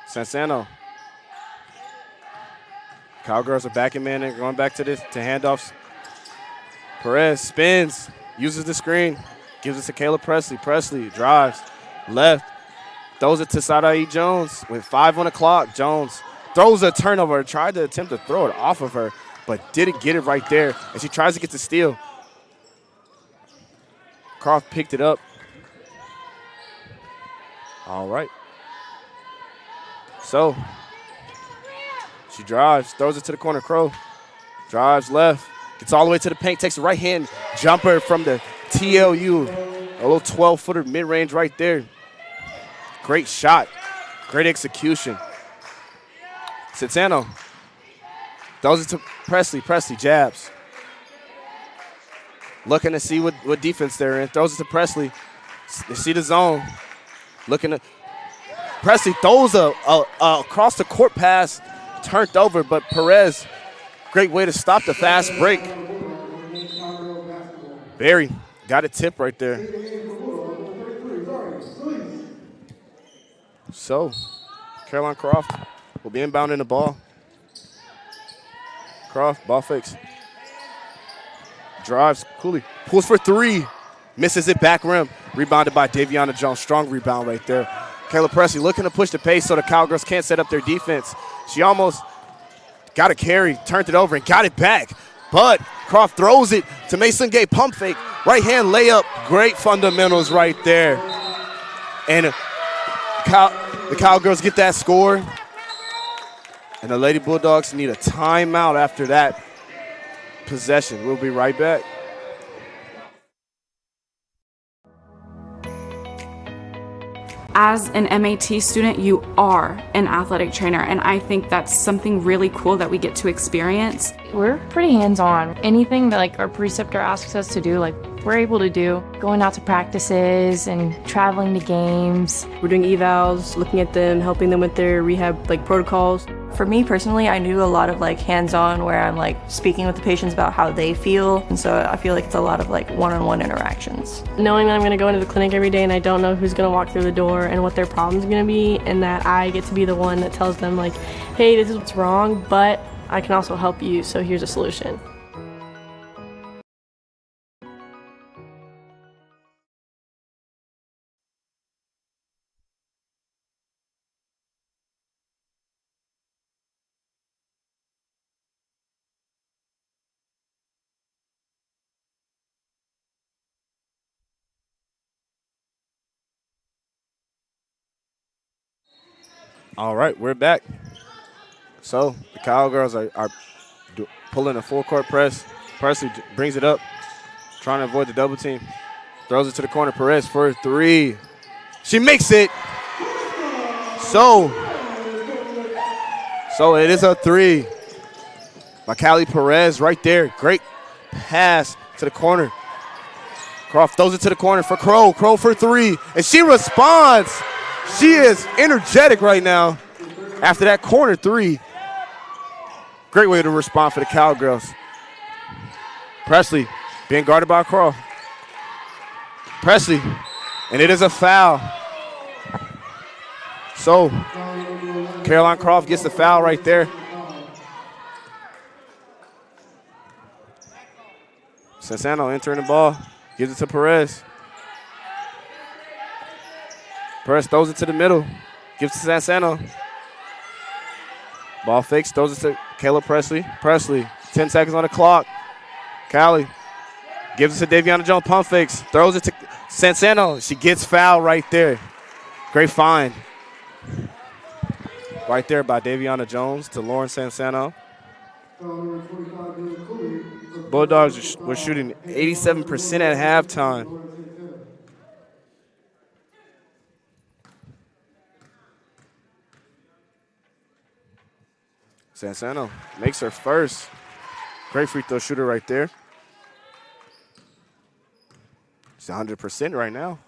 Sansano. Cowgirls are backing man and going back to handoffs. Perez spins, uses the screen, gives it to Kayla Presley. Presley drives left, throws it to Sadai Jones with 5 on the clock. Jones throws a turnover, tried to attempt to throw it off of her, but didn't get it right there. And she tries to get the steal. Croft picked it up. All right. So she drives, throws it to the corner. Crow drives left, gets all the way to the paint, takes a right hand jumper from the TLU. A little 12-footer mid-range right there. Great shot, great execution. Sansano throws it to Presley. Presley jabs. Looking to see what defense they're in. Throws it to Presley. They see the zone. Looking to Presley throws a across the court pass, turned over, but Perez, great way to stop the fast break. Barry got a tip right there. So, Caroline Croft will be inbounding the ball. Croft, ball fakes. Drives, Cooley, pulls for three. Misses it back rim. Rebounded by Daviana Jones. Strong rebound right there. Kayla Presley looking to push the pace so the Cowgirls can't set up their defense. She almost got a carry, turned it over, and got it back. But Croft throws it to Mason Gay. Pump fake. Right hand layup. Great fundamentals right there. And the Cowgirls get that score. And the Lady Bulldogs need a timeout after that possession. We'll be right back. As an MAT student, you are an athletic trainer, and I think that's something really cool that we get to experience. We're pretty hands-on. Anything that like our preceptor asks us to do, like we're able to do. Going out to practices and traveling to games. We're doing evals, looking at them, helping them with their rehab like protocols. For me personally, I do a lot of like hands-on where I'm like speaking with the patients about how they feel. And so I feel like it's a lot of like one-on-one interactions. Knowing that I'm going to go into the clinic every day and I don't know who's going to walk through the door and what their problem's going to be, and that I get to be the one that tells them like, hey, this is what's wrong, but I can also help you, so here's a solution. All right, we're back. So the Cowgirls are pulling a full court press. Presley brings it up, trying to avoid the double team. Throws it to the corner. Perez for three. She makes it. So it is a three by Callie Perez right there. Great pass to the corner. Croft throws it to the corner for Crow. Crow for three, and she responds. She is energetic right now after that corner three. Great way to respond for the Cowgirls. Presley being guarded by Crow. Presley, and it is a foul. So Caroline Croft gets the foul right there. Sansano entering the ball, gives it to Perez. Perez throws it to the middle, gives it to Sansano. Ball fakes, throws it to Kayla Presley. Presley, 10 seconds on the clock. Callie gives it to Daviana Jones, pump fakes, throws it to Sansano. She gets fouled right there. Great find. Right there by Daviana Jones to Lauren Sansano. Bulldogs were shooting 87% at halftime. Sansano makes her first. Great free throw shooter right there. She's 100% right now.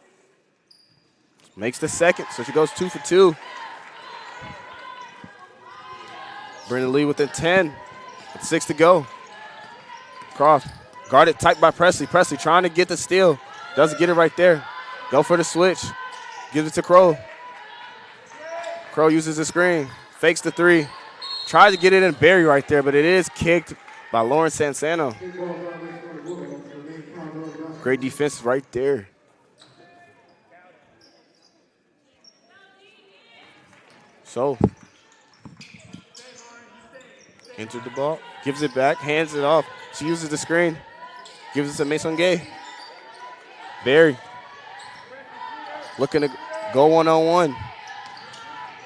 Makes the second, so she goes 2 for 2. Brendan Lee within 10. With 6 to go. Croft guarded tight by Presley. Presley trying to get the steal. Doesn't get it right there. Go for the switch. Gives it to Crow. Crow uses the screen. Fakes the three. Tries to get it in Barry right there, but it is kicked by Lauren Sansano. Great defense right there. So Entered the ball, gives it back, hands it off. She uses the screen, gives it to Mason Gay. Barry looking to go one-on-one.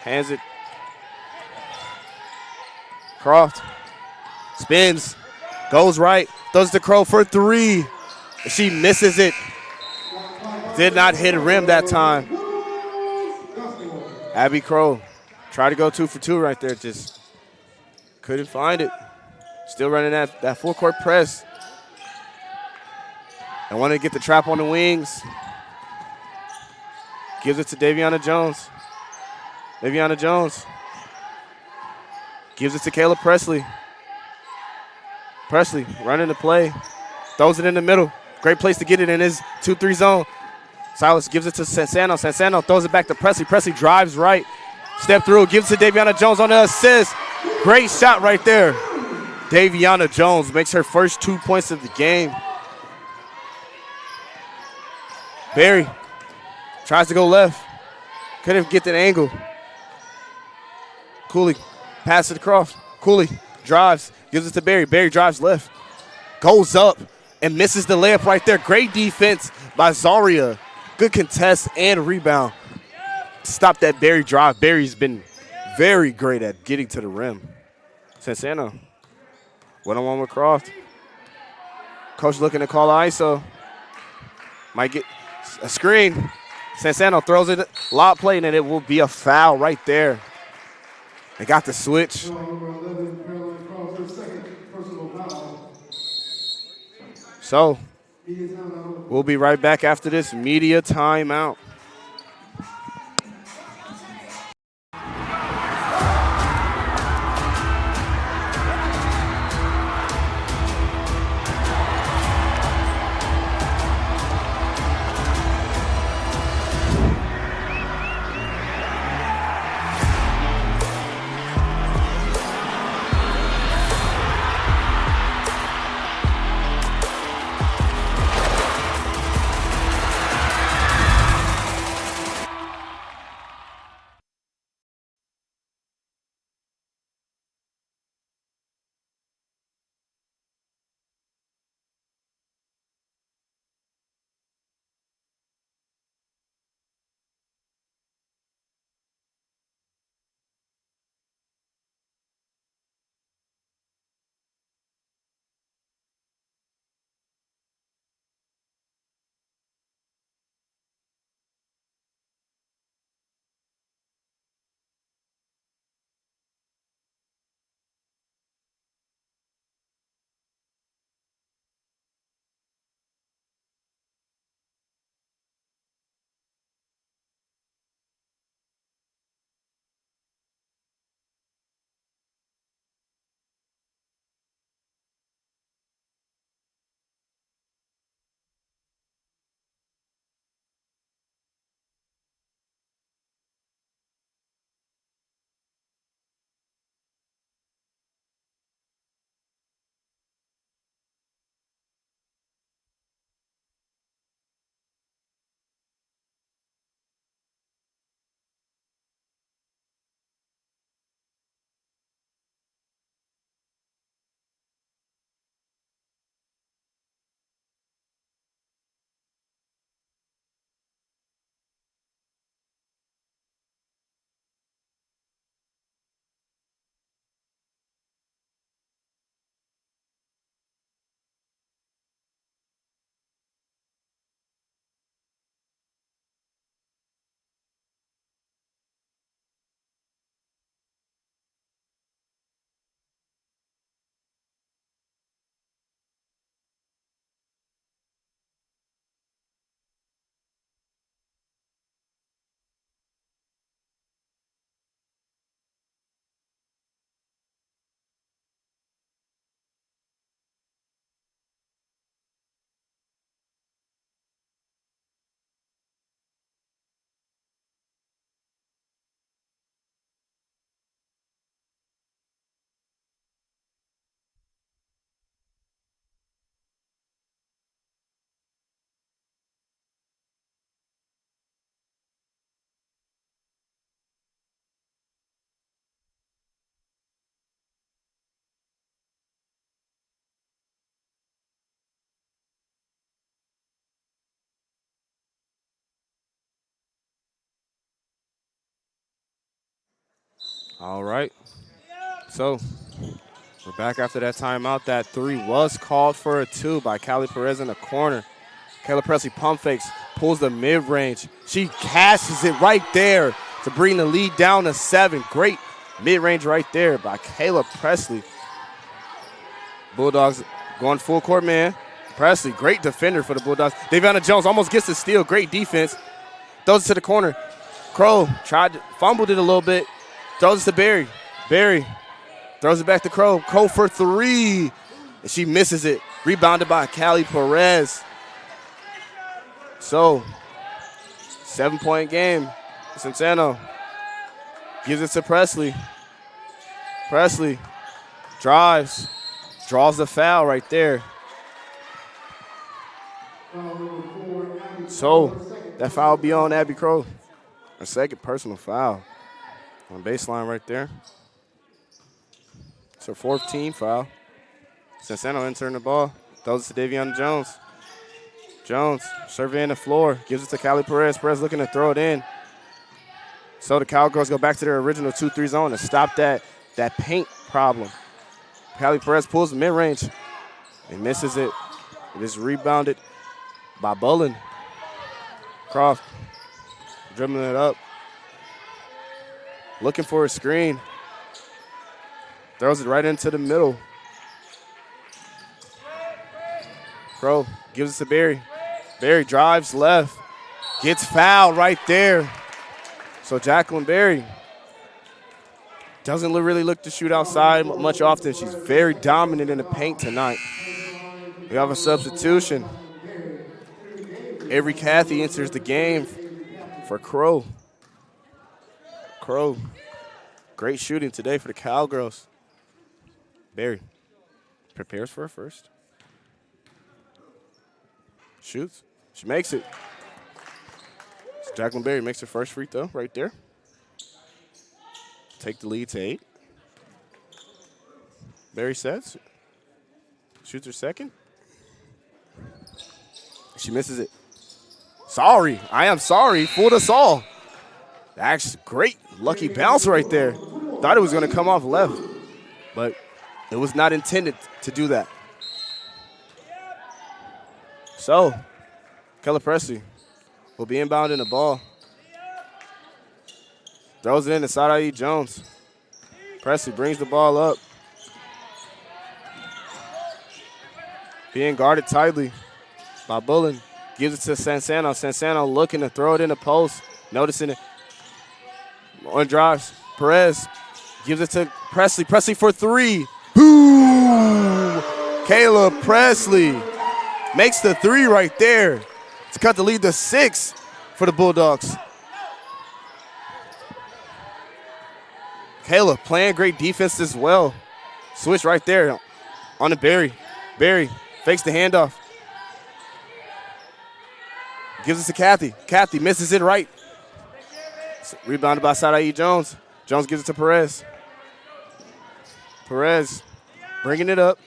Hands it. Croft spins, goes right, throws to Crow for three. She misses it. Did not hit rim that time. Abby Crow tried to go 2 for 2 right there, just couldn't find it. Still running that full court press. I wanted to get the trap on the wings. Gives it to Daviana Jones. Daviana Jones gives it to Kayla Presley. Presley running the play. Throws it in the middle. Great place to get it in his 2-3 zone. Silas gives it to Sansano. Sansano throws it back to Presley. Presley drives right. Step through. Gives it to Daviana Jones on the assist. Great shot right there. Daviana Jones makes her first 2 points of the game. Barry tries to go left. Couldn't get that angle. Cooley passes it across. Cooley drives. Gives it to Barry. Barry drives left. Goes up and misses the layup right there. Great defense by Zaria. Good contest and rebound. Stop that Barry drive. Barry's been very great at getting to the rim. Sansano, one-on-one with Croft. Coach looking to call ISO. Might get a screen. Sansano throws it, lob play, and it will be a foul right there. They got the switch. So, we'll be right back after this media timeout. All right. So we're back after that timeout. That three was called for a two by Callie Perez in the corner. Kayla Presley pump fakes, pulls the mid-range. She cashes it right there to bring the lead down to 7. Great mid-range right there by Kayla Presley. Bulldogs going full court, man. Presley, great defender for the Bulldogs. Daviana Jones almost gets the steal. Great defense. Throws it to the corner. Crow fumbled it a little bit. Throws it to Barry. Barry throws it back to Crow. Crow for 3. And she misses it. Rebounded by Callie Perez. So, 7-point game. Santano gives it to Presley. Presley drives, draws the foul right there. So, that foul will be on Abby Crow. A second personal foul on baseline right there. It's her 4th team foul. Santano entering the ball. Throws it to Daviana Jones. Jones surveying the floor, gives it to Callie Perez. Perez looking to throw it in. So the Cowgirls go back to their original 2-3 zone to stop that paint problem. Callie Perez pulls the mid-range and misses it. It is rebounded by Bullen. Croft dribbling it up. Looking for a screen. Throws it right into the middle. Crow gives it to Barry. Barry drives left. Gets fouled right there. So Jacqueline Barry doesn't really look to shoot outside much often. She's very dominant in the paint tonight. We have a substitution. Avery Cathy enters the game for Crow. Crow, great shooting today for the Cowgirls. Barry prepares for her first. Shoots. She makes it. So Jacqueline Barry makes her first free throw right there. Take the lead to 8. Barry sets. Shoots her second. She misses it. Sorry. I am sorry. Fooled us all. That's great. Lucky bounce right there. Thought it was going to come off left, but it was not intended to do that. So, Kayla Presley will be inbounding the ball. Throws it in to Sarai Jones. Presley brings the ball up. Being guarded tightly by Bullen. Gives it to Sansano. Sansano looking to throw it in the post. Noticing it. On drives. Perez gives it to Presley. Presley for 3. Boom! Kayla Presley makes the 3 right there to cut the lead to 6 for the Bulldogs. Kayla playing great defense as well. Switch right there on the Barry. Barry fakes the handoff. Gives it to Cathy. Cathy misses it right. Rebounded by Sarai Jones. Jones gives it to Perez. Perez bringing it up.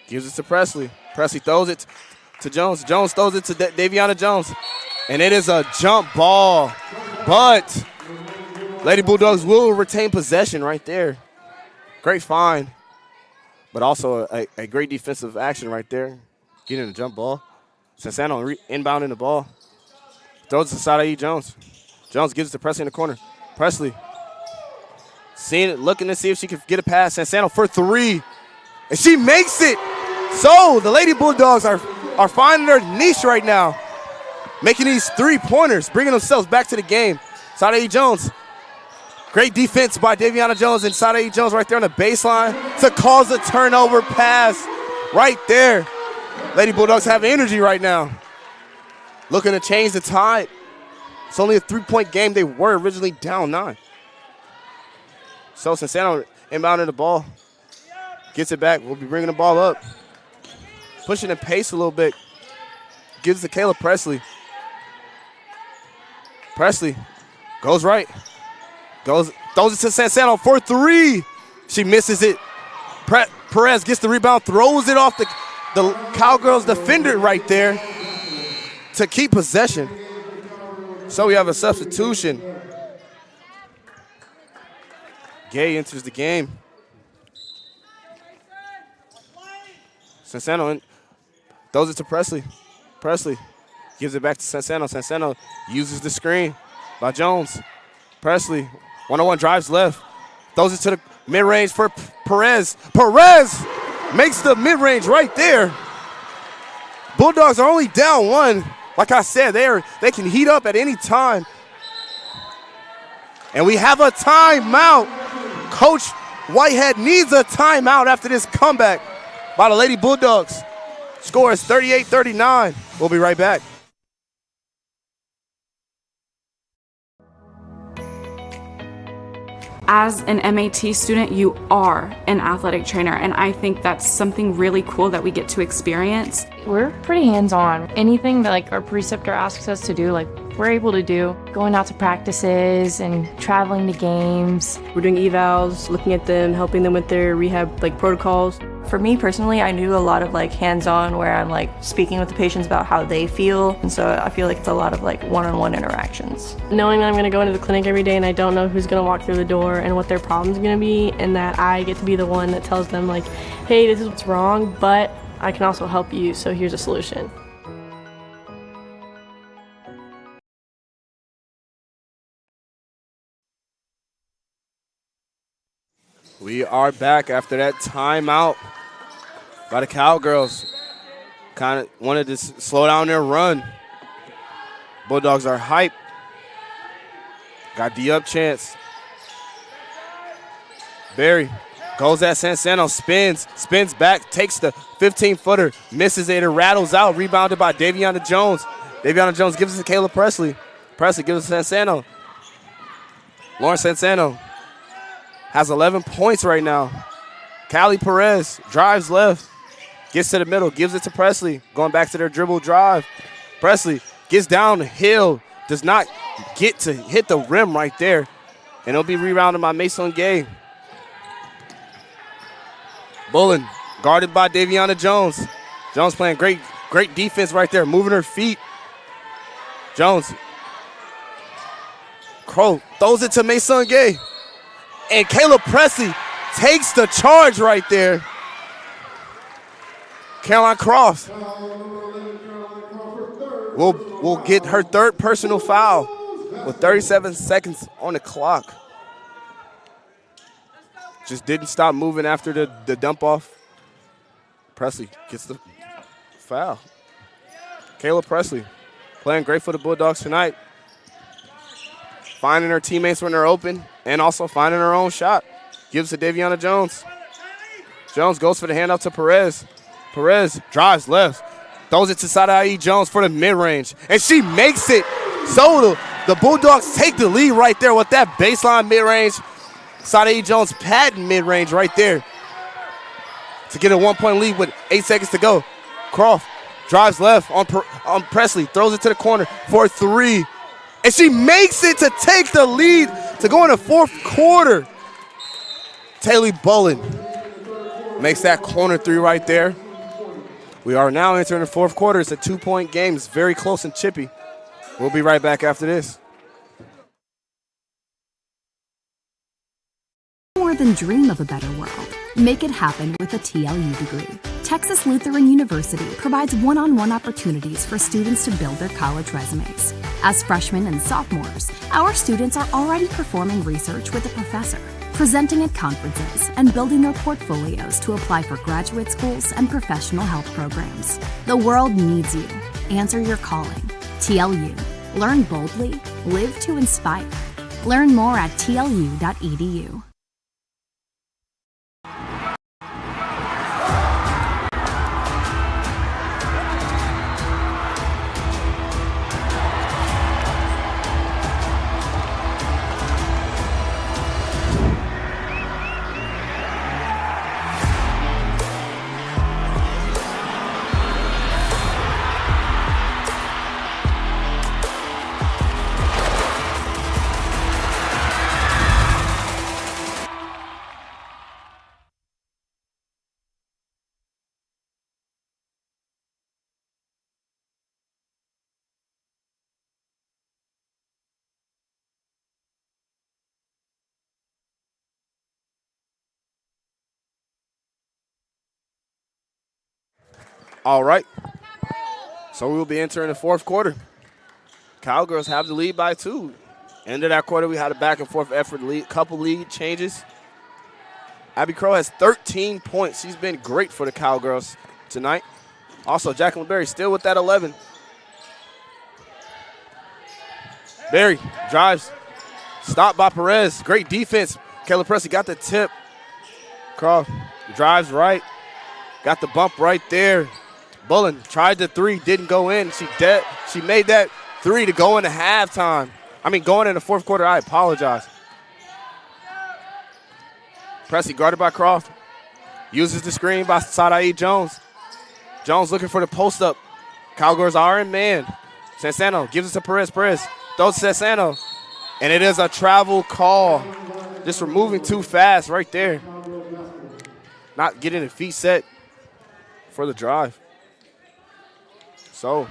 Gives it to Presley. Presley throws it to Jones. Jones throws it to Daviana Jones. And it is a jump ball. But Lady Bulldogs will retain possession right there. Great find. But also a great defensive action right there. Getting a jump ball. Sansano inbounding the ball. Throws it to Sarai Jones. Jones gives it to Presley in the corner. Presley seeing it, looking to see if she can get a pass. Sansano for 3. And she makes it. So the Lady Bulldogs are finding their niche right now. Making these 3-pointers, bringing themselves back to the game. Sarai Jones. Great defense by Daviana Jones and Sarai Jones right there on the baseline to cause a turnover pass right there. Lady Bulldogs have energy right now. Looking to change the tide. It's only a 3-point game. They were originally down 9. So Sansano inbounding the ball. Gets it back. We'll be bringing the ball up. Pushing the pace a little bit. Gives it to Kayla Presley. Presley goes right. Throws it to Sansano for 3. She misses it. Perez gets the rebound, throws it off the Cowgirls defender right there to keep possession. So we have a substitution. Gay enters the game. Sansano throws it to Presley. Presley gives it back to Sansano. Sansano uses the screen by Jones. Presley, one-on-one drives left. Throws it to the mid-range for Perez. Perez makes the mid-range right there. Bulldogs are only down one. Like I said, they can heat up at any time. And we have a timeout. Coach Whitehead needs a timeout after this comeback by the Lady Bulldogs. Score is 38-39. We'll be right back. As an MAT student, you are an athletic trainer, and I think that's something really cool that we get to experience. We're pretty hands-on. Anything that like our preceptor asks us to do, like we're able to do. Going out to practices and traveling to games. We're doing evals, looking at them, helping them with their rehab protocols. For me personally, I do a lot of hands-on where I'm speaking with the patients about how they feel. And so I feel like it's a lot of one-on-one interactions. Knowing that I'm going to go into the clinic every day and I don't know who's going to walk through the door and what their problem's going to be, and that I get to be the one that tells them hey, this is what's wrong, but I can also help you, so here's a solution. We are back after that timeout by the Cowgirls. Kind of wanted to slow down their run. Bulldogs are hyped. Got D-up chance. Barry goes at Sansano, spins back, takes the 15-footer, misses it, it rattles out, rebounded by Daviana Jones. Daviana Jones gives it to Kayla Presley. Presley gives it to Sansano. Lauren Sansano has 11 points right now. Callie Perez drives left, gets to the middle, gives it to Presley, going back to their dribble drive. Presley gets downhill, does not get to hit the rim right there, and it'll be rebounded by Mason Gay. Bullen guarded by Daviana Jones. Jones playing great defense right there, moving her feet. Jones. Crow throws it to Mason Gay. And Kayla Presley takes the charge right there. Caroline Croft will get her third personal foul with 37 seconds on the clock. Just didn't stop moving after the dump off. Presley gets the foul. Kayla Presley playing great for the Bulldogs tonight. Finding her teammates when they're open and also finding her own shot. Gives to Daviana Jones. Jones goes for the handoff to Perez. Perez drives left. Throws it to Sadai Jones for the mid-range. And she makes it. So the Bulldogs take the lead right there with that baseline mid-range. Sadai Jones patent mid-range right there to get a 1-point lead with 8 seconds to go. Croft drives left on Presley. Throws it to the corner for 3. And she makes it to take the lead to go in the fourth quarter. Taylor Bullen makes that corner 3 right there. We are now entering the fourth quarter. It's a 2-point game. It's very close and chippy. We'll be right back after this. More than dream of a better world. Make it happen with a TLU degree. Texas Lutheran University provides one-on-one opportunities for students to build their college resumes. As freshmen and sophomores, our students are already performing research with a professor, presenting at conferences, and building their portfolios to apply for graduate schools and professional health programs. The world needs you. Answer your calling. TLU. Learn boldly. Live to inspire. Learn more at tlu.edu. All right. So we will be entering the fourth quarter. Cowgirls have the lead by 2. End of that quarter, we had a back-and-forth effort, couple lead changes. Abby Crow has 13 points. She's been great for the Cowgirls tonight. Also, Jacqueline Berry still with that 11. Berry drives. Stopped by Perez. Great defense. Kayla Presley got the tip. Croft drives right. Got the bump right there. Bullen tried the 3, didn't go in. She made that 3 to go into halftime. Going in the fourth quarter, I apologize. Presley guarded by Croft. Uses the screen by Sadai Jones. Jones looking for the post-up. Cowgirls are in man. Sansano gives it to Perez. Perez throws to Sansano. And it is a travel call. Just removing too fast right there. Not getting the feet set for the drive. So,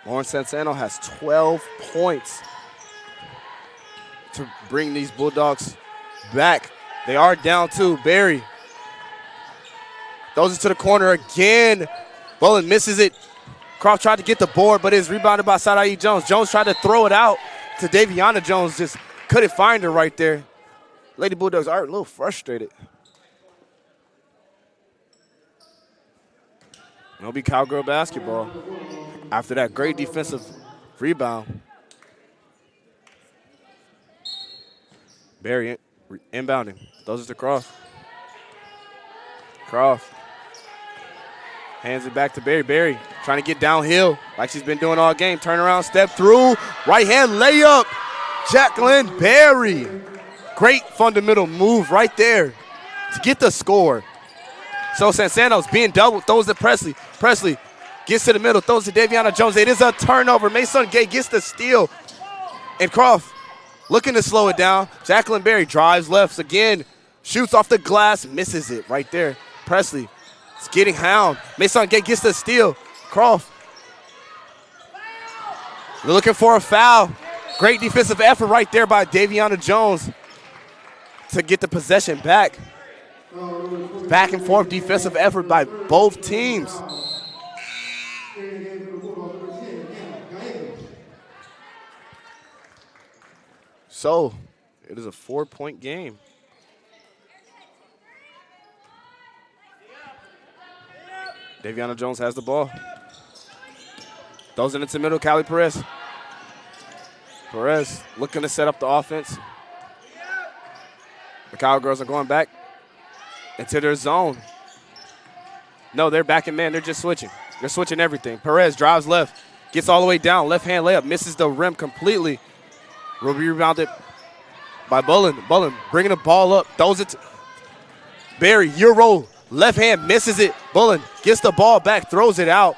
Lauren Sansano has 12 points to bring these Bulldogs back. They are down 2. Berry throws it to the corner again. Bullen misses it. Croft tried to get the board, but is rebounded by Sadai Jones. Jones tried to throw it out to Daviana Jones. Just couldn't find her right there. Lady Bulldogs are a little frustrated. It'll be Cowgirl basketball after that great defensive rebound. Berry inbounding. Those are to Croft. Croft hands it back to Berry. Berry trying to get downhill like she's been doing all game. Turn around, step through. Right hand layup. Jacqueline Berry. Great fundamental move right there to get the score. So Sansano's being doubled, throws to Presley. Presley gets to the middle, throws to Daviana Jones. It is a turnover. Mason Gay gets the steal. And Croft looking to slow it down. Jacqueline Berry drives left again. Shoots off the glass, misses it right there. Presley is getting hound. Mason Gay gets the steal. Croft. They're looking for a foul. Great defensive effort right there by Daviana Jones to get the possession back. Back and forth defensive effort by both teams. So, it is a 4-point game. Daviana Jones has the ball. Throws it into the middle, Callie Perez. Perez looking to set up the offense. The Cowgirls are going back into their zone. No, they're back in man. They're just switching. They're switching everything. Perez drives left, gets all the way down. Left hand layup, misses the rim completely. Will be rebounded by Bullen. Bullen bringing the ball up, throws it to Berry. Euro, left hand, misses it. Bullen gets the ball back, throws it out.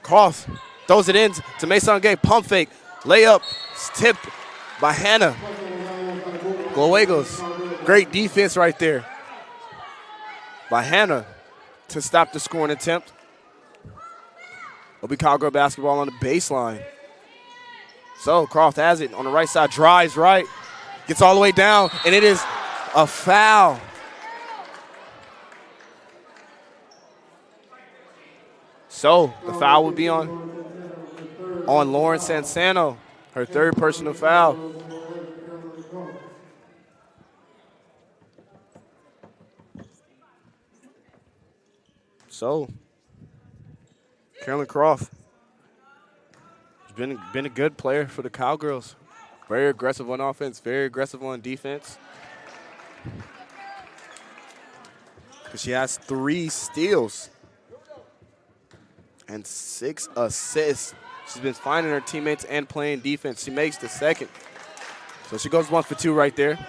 Croft throws it in to Mason Gay. Pump fake, layup, tipped by Hannah. Gallegos. Great defense right there by Hannah to stop the scoring attempt. It'll be Cowgirl basketball on the baseline. So Croft has it on the right side, drives right, gets all the way down, and it is a foul. So the foul would be on Lauren Sansano, her third personal foul. So, Carolyn Croft has been a good player for the Cowgirls. Very aggressive on offense, very aggressive on defense. She has 3 steals and 6 assists. She's been finding her teammates and playing defense. She makes the second. So she goes 1 for 2 right there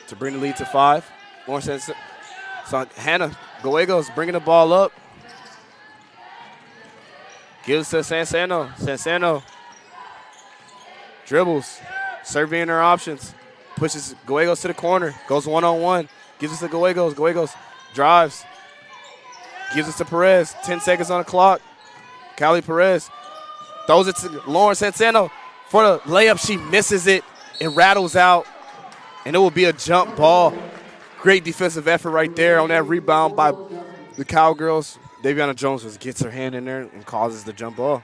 to bring the lead to 5. More sense. So Hannah Gallegos bringing the ball up. Gives to Sansano. Sansano dribbles, surveying her options. Pushes Gallegos to the corner. Goes one-on-one. Gives it to Gallegos. Gallegos drives. Gives it to Perez. 10 seconds on the clock. Callie Perez throws it to Lauren Sansano for the layup. She misses it. It rattles out, and it will be a jump ball. Great defensive effort right there on that rebound by the Cowgirls. Daviana Jones just gets her hand in there and causes the jump ball.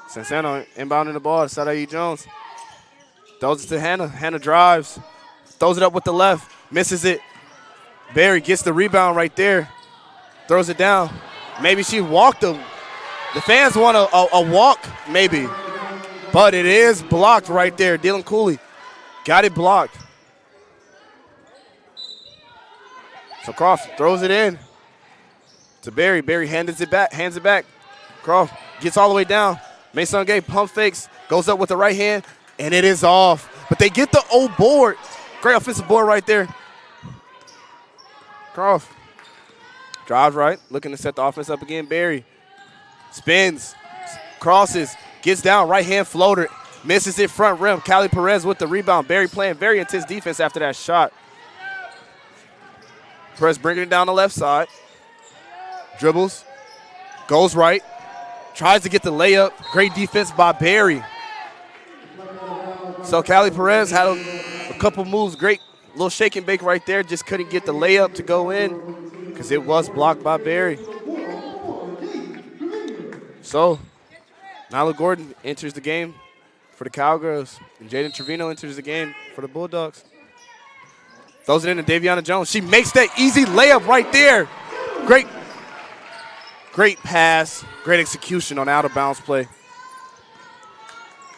Sansano inbounding the ball. Sadayi Jones throws it to Hannah. Hannah drives, throws it up with the left, misses it. Barry gets the rebound right there, throws it down. Maybe she walked him. The fans want a walk, maybe. But it is blocked right there. Dylan Cooley got it blocked. So Croft throws it in to Barry. Barry hands it back. Croft gets all the way down. Mason Gay pump fakes, goes up with the right hand, and it is off. But they get the old board. Great offensive board right there. Croft drives right, looking to set the offense up again. Barry spins, crosses, gets down, right hand floater, misses it front rim. Callie Perez with the rebound. Barry playing very intense defense after that shot. Perez bringing it down the left side. Dribbles, goes right, tries to get the layup. Great defense by Barry. So Callie Perez had a couple moves, great little shake and bake right there, just couldn't get the layup to go in because it was blocked by Barry. So Nyla Gordon enters the game for the Cowgirls, and Jaden Trevino enters the game for the Bulldogs. Throws it in to Daviana Jones. She makes that easy layup right there. Great pass, great execution on out-of-bounds play.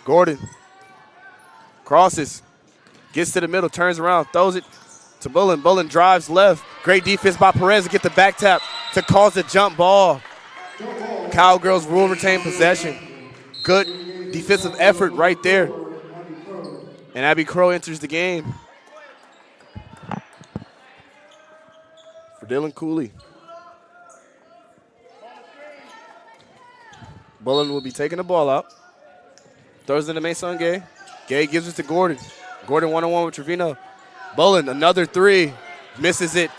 Gordon crosses, gets to the middle, turns around, throws it to Bullen. Bullen drives left. Great defense by Perez to get the back tap to cause the jump ball. Cowgirls will retain possession. Good defensive effort right there. And Abby Crow enters the game for Dylan Cooley. Bullen will be taking the ball out. Throws it to Mason Gay. Gay gives it to Gordon. Gordon one-on-one with Trevino. Bullen, another three. Misses it.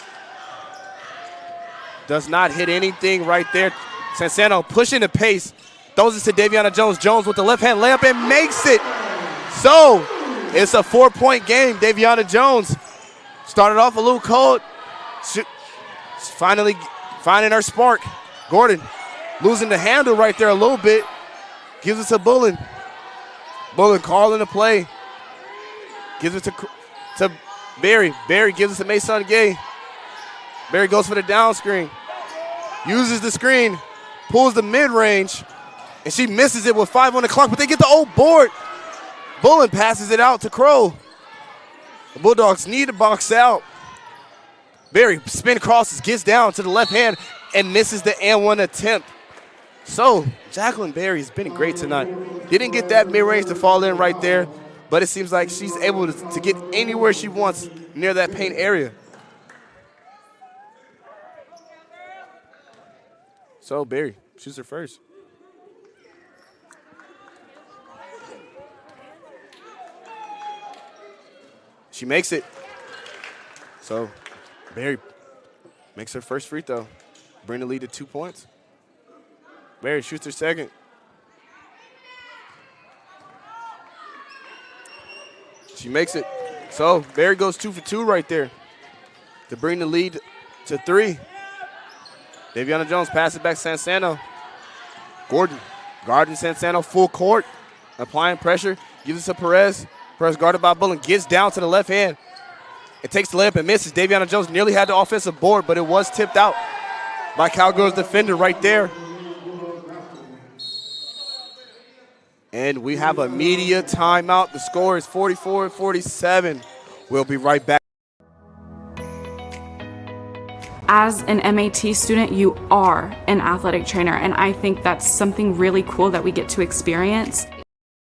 Does not hit anything right there. Sansano pushing the pace. Throws it to Daviana Jones. Jones with the left-hand layup and makes it. So it's a 4-point game. Daviana Jones started off a little cold. Finally finding her spark. Gordon losing the handle right there a little bit. Gives it to Bullen. Bullen calling the play. Gives it to Barry. Barry gives it to Mason Gay. Barry goes for the down screen. Uses the screen. Pulls the mid-range. And she misses it with 5 on the clock, but they get the old board. Bullen passes it out to Crow. The Bulldogs need to box out. Barry spin crosses, gets down to the left hand, and misses the and-one attempt. So Jacqueline Barry has been great tonight. Didn't get that mid-range to fall in right there, but it seems like she's able to get anywhere she wants near that paint area. So Barry shoots her first. She makes it. So Barry makes her first free throw. Bring the lead to 2 points. Barry shoots her second. She makes it. So Barry goes 2 for 2 right there to bring the lead to 3. Daviana Jones passes it back to Sansano. Gordon guarding Sansano full court, applying pressure, gives it to Perez. Perez guarded by Bullen, gets down to the left hand. It takes the layup and misses. Daviana Jones nearly had the offensive board, but it was tipped out by Cowgirls defender right there. And we have a media timeout. The score is 44-47. We'll be right back. As an MAT student, you are an athletic trainer, and I think that's something really cool that we get to experience.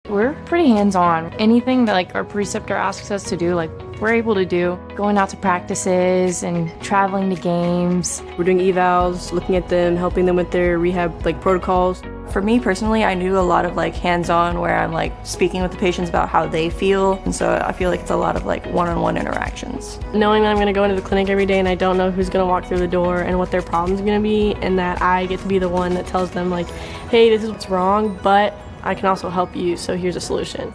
We're pretty hands-on. Anything that our preceptor asks us to do, we're able to do. Going out to practices and traveling to games. We're doing evals, looking at them, helping them with their rehab protocols. For me personally, I do a lot of hands-on where I'm speaking with the patients about how they feel, and so I feel like it's a lot of one-on-one interactions. Knowing that I'm going to go into the clinic every day and I don't know who's going to walk through the door and what their problem's going to be, and that I get to be the one that tells them hey, this is what's wrong, but I can also help you, so here's a solution.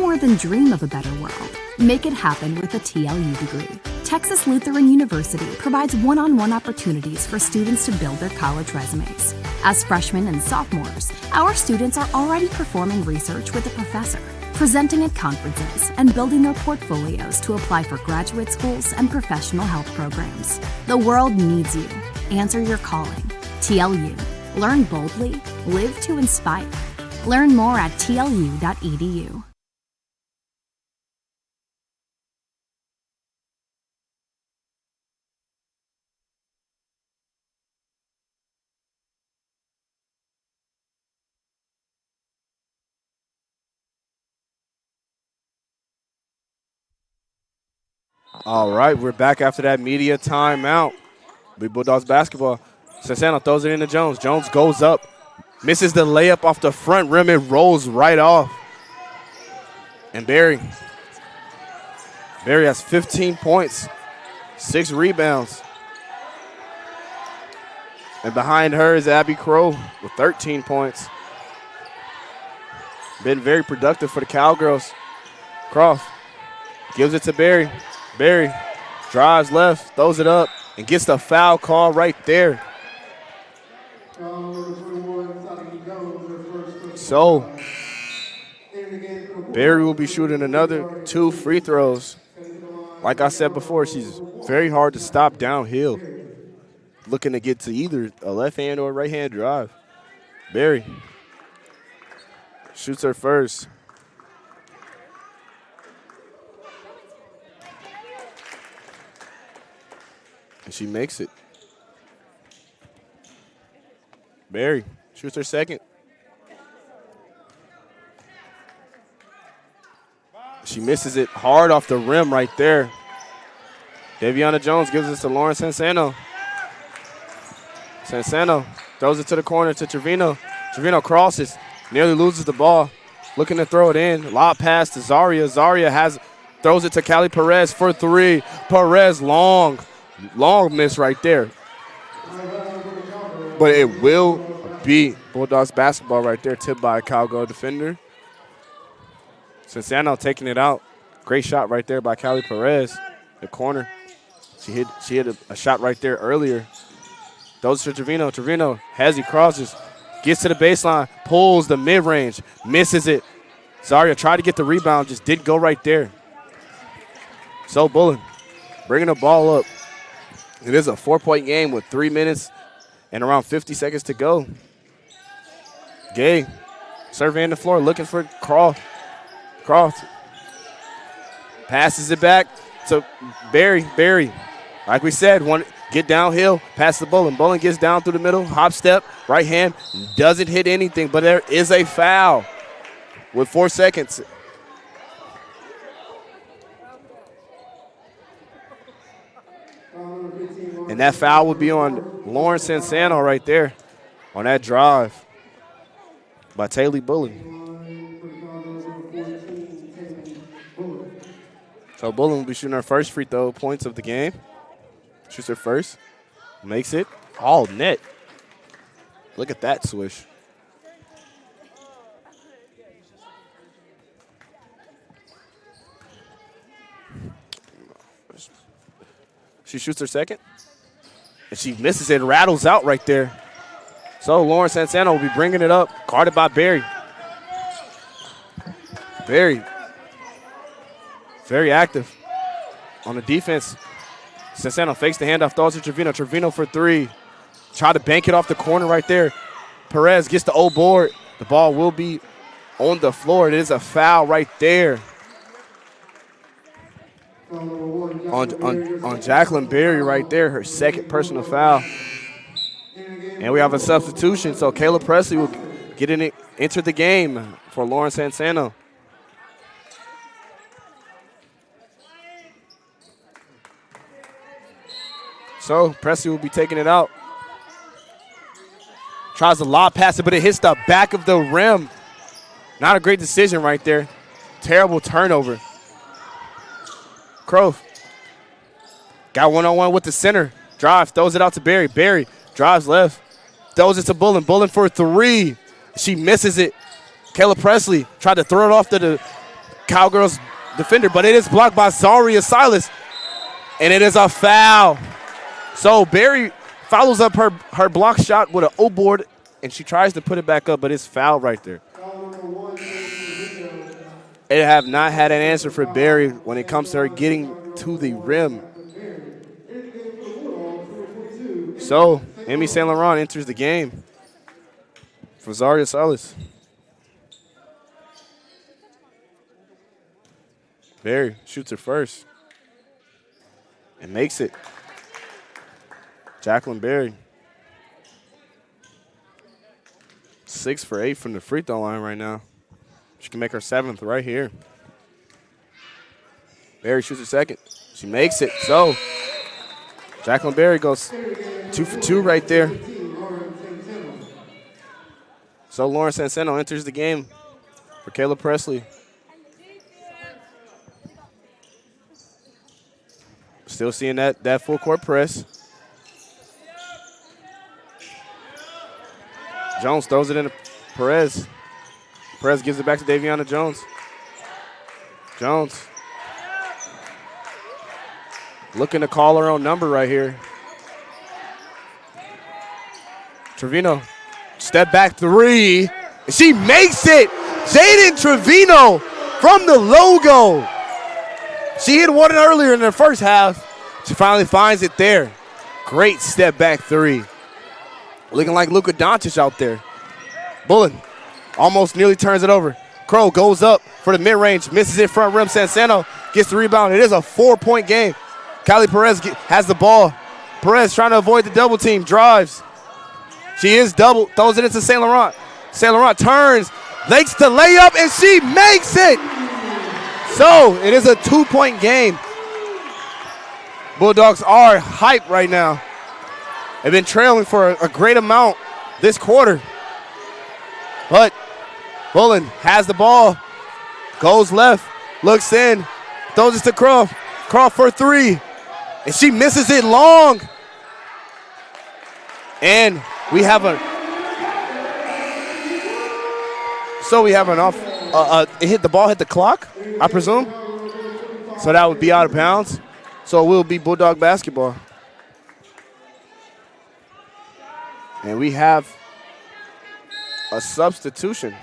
more than dream of a better world. Make it happen with a TLU degree. Texas Lutheran University provides one-on-one opportunities for students to build their college resumes. As freshmen and sophomores, our students are already performing research with a professor, presenting at conferences, and building their portfolios to apply for graduate schools and professional health programs. The world needs you. Answer your calling. TLU. Learn boldly. Live to inspire. Learn more at tlu.edu. All right, we're back after that media timeout. Big Bulldogs basketball. Sansano throws it into Jones. Jones goes up, misses the layup off the front rim. It rolls right off. And Barry has 15 points, 6 rebounds. And behind her is Abby Crow with 13 points. Been very productive for the Cowgirls. Croft gives it to Barry. Barry drives left, throws it up, and gets the foul call right there. So, Barry will be shooting another 2 free throws. Like I said before, she's very hard to stop downhill. Looking to get to either a left hand or right hand drive. Barry shoots her first. And she makes it. Barry shoots her second. She misses it hard off the rim right there. Daviana Jones gives it to Lauren Sansano. Sansano throws it to the corner to Trevino. Trevino crosses, nearly loses the ball. Looking to throw it in. Lob pass to Zaria. Zaria throws it to Callie Perez for 3. Perez long miss right there. But it will be Bulldogs basketball right there, tipped by a Cowgirl defender. Sansano taking it out. Great shot right there by Callie Perez, the corner. She hit a shot right there earlier. Those to Trevino. Trevino has he crosses, gets to the baseline, pulls the mid-range, misses it. Zaria tried to get the rebound, just didn't go right there. So Bullen bringing the ball up. It is a 4-point game with 3 minutes and around 50 seconds to go. Gay surveying the floor, looking for Croft. Croft passes it back to Barry. Barry, like we said, get downhill, pass the Bullen. Bullen gets down through the middle, hop step, right hand, doesn't hit anything, but there is a foul with 4 seconds. And that foul would be on Lauren Sansano right there on that drive by Taylor Bullen. So Bullen will be shooting her first free throw points of the game. Shoots her first, makes it, all net. Look at that swish. She shoots her second, and she misses it, rattles out right there. So Lauren Sansano will be bringing it up, guarded by Barry. Barry, very active on the defense. Sansano fakes the handoff, throws to Trevino. Trevino for 3. Try to bank it off the corner right there. Perez gets the old board. The ball will be on the floor. It is a foul right there on Jacqueline Berry right there, her second personal foul. And we have a substitution, so Kayla Presley will get in it, enter the game for Lauren Sansano. So Presley will be taking it out. Tries to lob pass it, but it hits the back of the rim. Not a great decision right there. Terrible turnover. Crow got one-on-one with the center. Drives, throws it out to Barry. Barry drives left, throws it to Bullen. Bullen for 3. She misses it. Kayla Presley tried to throw it off to the Cowgirls defender, but it is blocked by Zaria Silas, and it is a foul. So Barry follows up her block shot with an O-board, and she tries to put it back up, but it's foul right there. They have not had an answer for Barry when it comes to her getting to the rim. So Emmy St. Laurent enters the game for Zaria Salas. Barry shoots her first and makes it. Jacqueline Berry, 6 for 8 from the free throw line right now. She can make her 7th right here. Berry shoots her second. She makes it. So Jacqueline Berry goes 2 for 2 right there. So Lauren Sanseno enters the game for Kayla Presley. Still seeing that full court press. Jones throws it into Perez. Perez gives it back to Daviana Jones. Jones looking to call her own number right here. Trevino, step back 3, and she makes it. Jaden Trevino from the logo. She hit one earlier in the first half. She finally finds it there. Great step back 3. Looking like Luka Doncic out there. Bullen almost nearly turns it over. Crow goes up for the mid-range, misses it front rim. Sansano gets the rebound. It is a 4-point game. Kylie Perez has the ball. Perez trying to avoid the double team, drives. She is double, throws it into St. Laurent. St. Laurent turns, makes the layup, and she makes it. So it is a 2-point game. Bulldogs are hyped right now. They've been trailing for a great amount this quarter. But Bullen has the ball, goes left, looks in, throws it to Croft. Croft for 3, and she misses it long. And we have an off. The ball hit the clock, I presume. So that would be out of bounds. So it will be Bulldog basketball. And we have a substitution.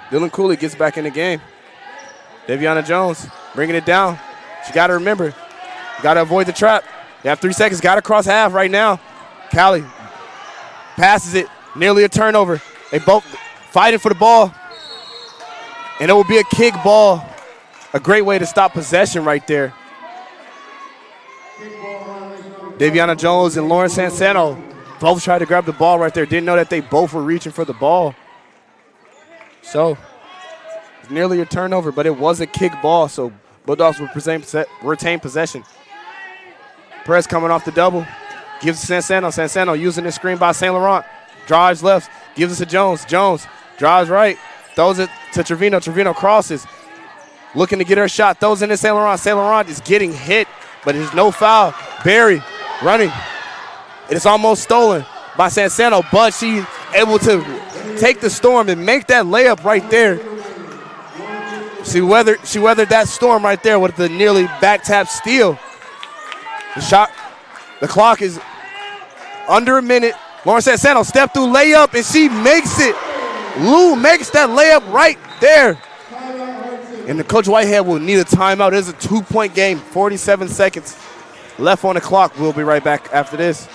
Dylan Cooley gets back in the game. Daviana Jones bringing it down. She got to remember, got to avoid the trap. They have 3 seconds, got to cross half right now. Callie passes it, nearly a turnover. They both fighting for the ball. And it will be a kick ball. A great way to stop possession right there. Daviana Jones and Lauren Sansano both tried to grab the ball right there. Didn't know that they both were reaching for the ball. So, nearly a turnover, but it was a kick ball, so Bulldogs will retain possession. Perez coming off the double. Gives it to Sansano. Sansano using the screen by St. Laurent. Drives left. Gives it to Jones. Jones drives right. Throws it to Trevino. Trevino crosses. Looking to get her shot. Throws it into St. Laurent. St. Laurent is getting hit, but there's no foul. Barry running. It is almost stolen by Sansano, but she's able to take the storm and make that layup right there. She weathered that storm right there with the nearly back tap steal. The clock is under a minute. Lauren Sansano step through layup, and she makes it. Lou makes that layup right there. And the Coach Whitehead will need a timeout. It is a 2-point game, 47 seconds left on the clock. We'll be right back after this.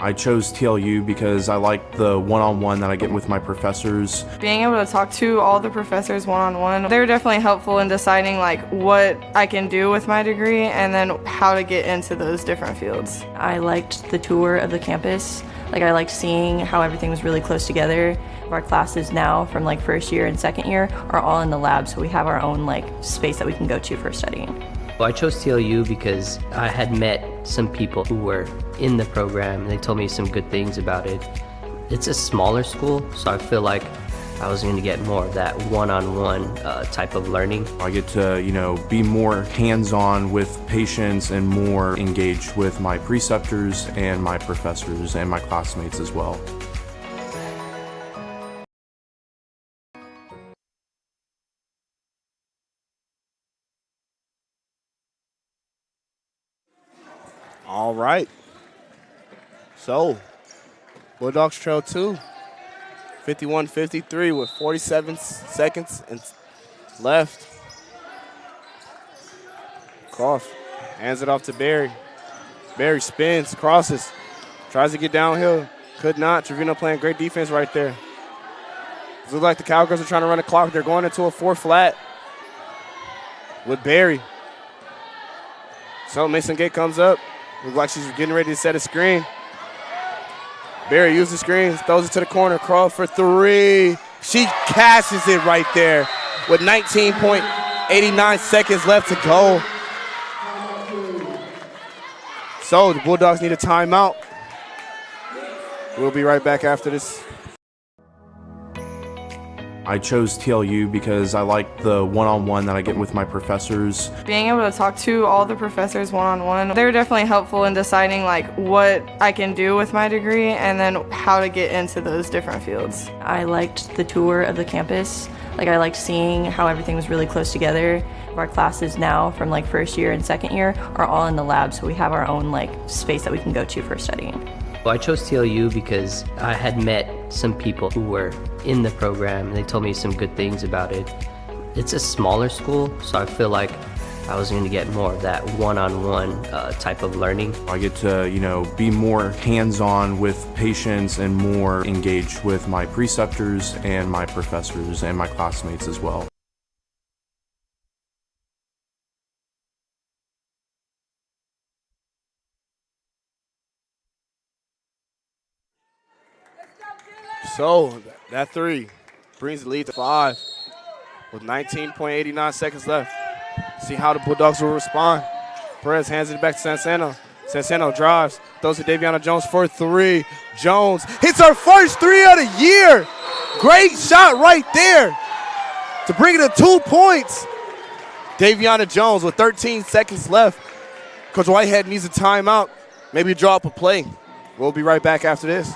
I chose TLU because I like the one-on-one that I get with my professors. Being able to talk to all the professors one-on-one, they're definitely helpful in deciding like what I can do with my degree and then how to get into those different fields. I liked the tour of the campus. I liked seeing how everything was really close together. Our classes now from first year and second year are all in the lab, so we have our own space that we can go to for studying. Well, I chose TLU because I had met some people who were in the program and they told me some good things about it. It's a smaller school, so I feel like I was going to get more of that one-on-one type of learning. I get to, be more hands-on with patients and more engaged with my preceptors and my professors and my classmates as well. All right. So, Bulldogs trail 2, 51-53 with 47 seconds left. Croft hands it off to Barry. Barry spins, crosses, tries to get downhill. Could not. Trevino playing great defense right there. It looks like the Cowgirls are trying to run the clock. They're going into a 4 flat with Barry. So Mason Gate comes up. Looks like she's getting ready to set a screen. Barry uses the screen, throws it to the corner. Croft for 3. She cashes it right there with 19.89 seconds left to go. So the Bulldogs need a timeout. We'll be right back after this. I chose TLU because I like the one-on-one that I get with my professors. Being able to talk to all the professors one-on-one, they're definitely helpful in deciding like what I can do with my degree and then how to get into those different fields. I liked the tour of the campus. I liked seeing how everything was really close together. Our classes now from first year and second year are all in the lab, so we have our own space that we can go to for studying. Well, I chose TLU because I had met some people who were in the program and they told me some good things about it. It's a smaller school, so I feel like I was going to get more of that one-on-one type of learning. I get to, be more hands-on with patients and more engaged with my preceptors and my professors and my classmates as well. So that 3 brings the lead to 5 with 19.89 seconds left. See how the Bulldogs will respond. Perez hands it back to Sansano. Sansano drives, throws to Daviana Jones for 3. Jones hits her first 3 of the year. Great shot right there to bring it to 2 points. Daviana Jones with 13 seconds left. Coach Whitehead needs a timeout, maybe draw up a play. We'll be right back after this.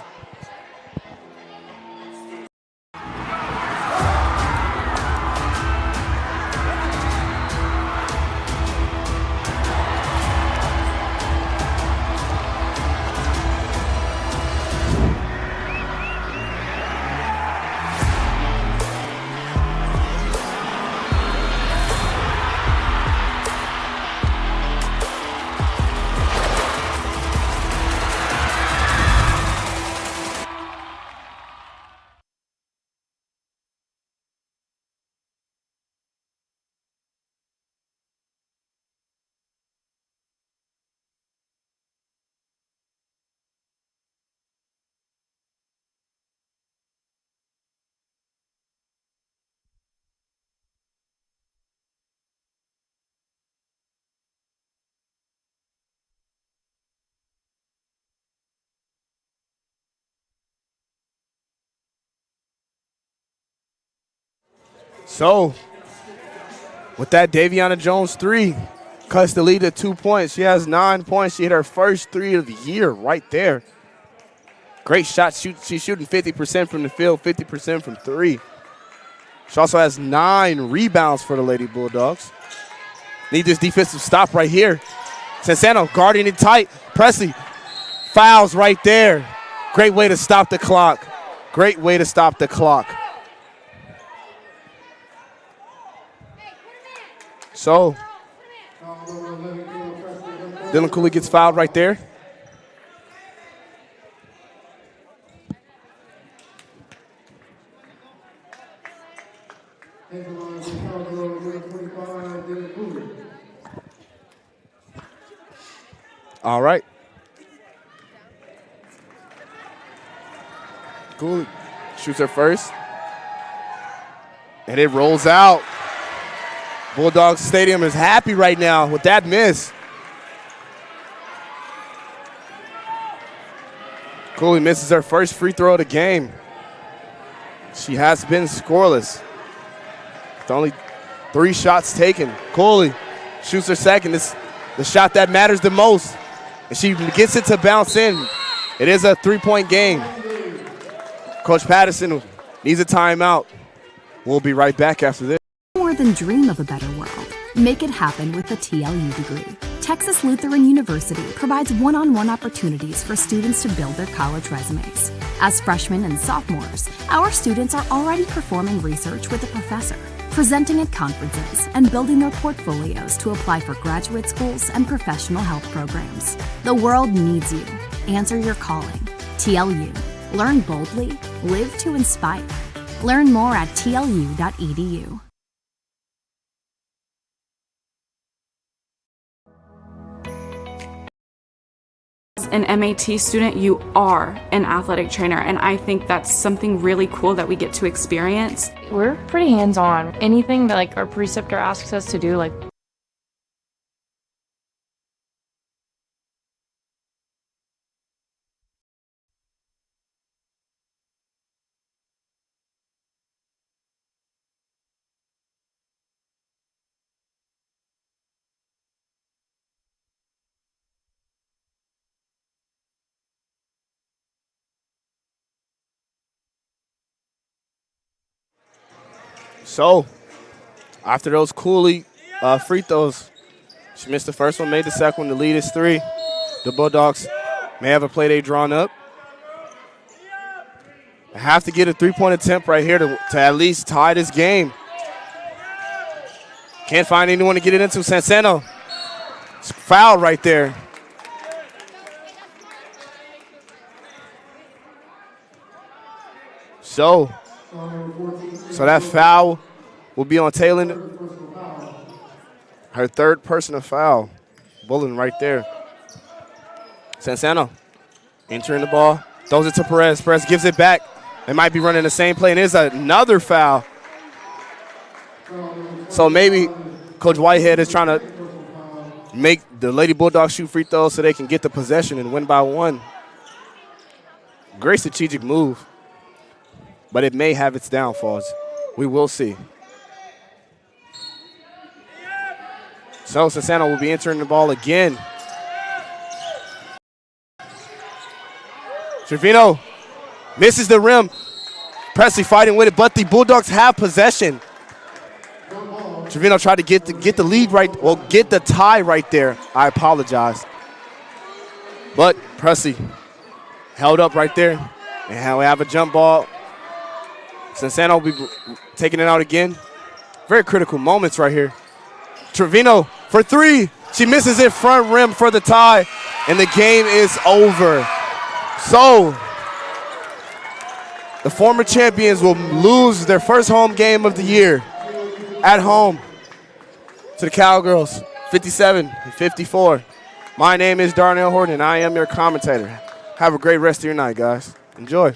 So, with that, Daviana Jones 3 cuts the lead to 2 points. She has 9 points. She hit her first 3 of the year right there. Great shot. She's shooting 50% from the field, 50% from 3. She also has 9 rebounds for the Lady Bulldogs. Need this defensive stop right here. Sansano guarding it tight. Presley fouls right there. Great way to stop the clock. Great way to stop the clock. So, Dylan Cooley gets fouled right there. All right. Cooley shoots her first. And it rolls out. Bulldogs Stadium is happy right now with that miss. Cooley misses her first free throw of the game. She has been scoreless. With only 3 shots taken. Cooley shoots her second. It's the shot that matters the most. And she gets it to bounce in. It is a 3-point game. Coach Patterson needs a timeout. We'll be right back after this. More than dream of a better world. Make it happen with a TLU degree. Texas Lutheran University provides one-on-one opportunities for students to build their college resumes. As freshmen and sophomores, our students are already performing research with a professor, presenting at conferences, and building their portfolios to apply for graduate schools and professional health programs. The world needs you. Answer your calling. TLU. Learn boldly. Live to inspire. Learn more at tlu.edu. As an MAT student, you are an athletic trainer, and I think that's something really cool that we get to experience. We're pretty hands-on. Anything that like our preceptor asks us to do, like So, after those Cooley free throws, she missed the first one, made the second one. The lead is 3. The Bulldogs may have a play they drawn up. I have to get a 3-point attempt right here to at least tie this game. Can't find anyone to get it into. Sansano. It's foul right there. So that foul will be on Taylor. Her 3rd personal foul. Bulletin right there. Sansano entering the ball. Throws it to Perez. Perez gives it back. They might be running the same play, and there's another foul. So maybe Coach Whitehead is trying to make the Lady Bulldogs shoot free throws so they can get the possession and win by 1. Great strategic move. But it may have its downfalls. We will see. So Sansano will be entering the ball again. Trevino misses the rim. Presley fighting with it, but the Bulldogs have possession. Trevino tried to get the lead right, well, get the tie right there. I apologize. But Presley held up right there. And we have a jump ball. Sansano will be taking it out again. Very critical moments right here. Trevino for 3. She misses it front rim for the tie, and the game is over. So the former champions will lose their first home game of the year at home to the Cowgirls, 57-54. My name is Darnell Horton, and I am your commentator. Have a great rest of your night, guys. Enjoy.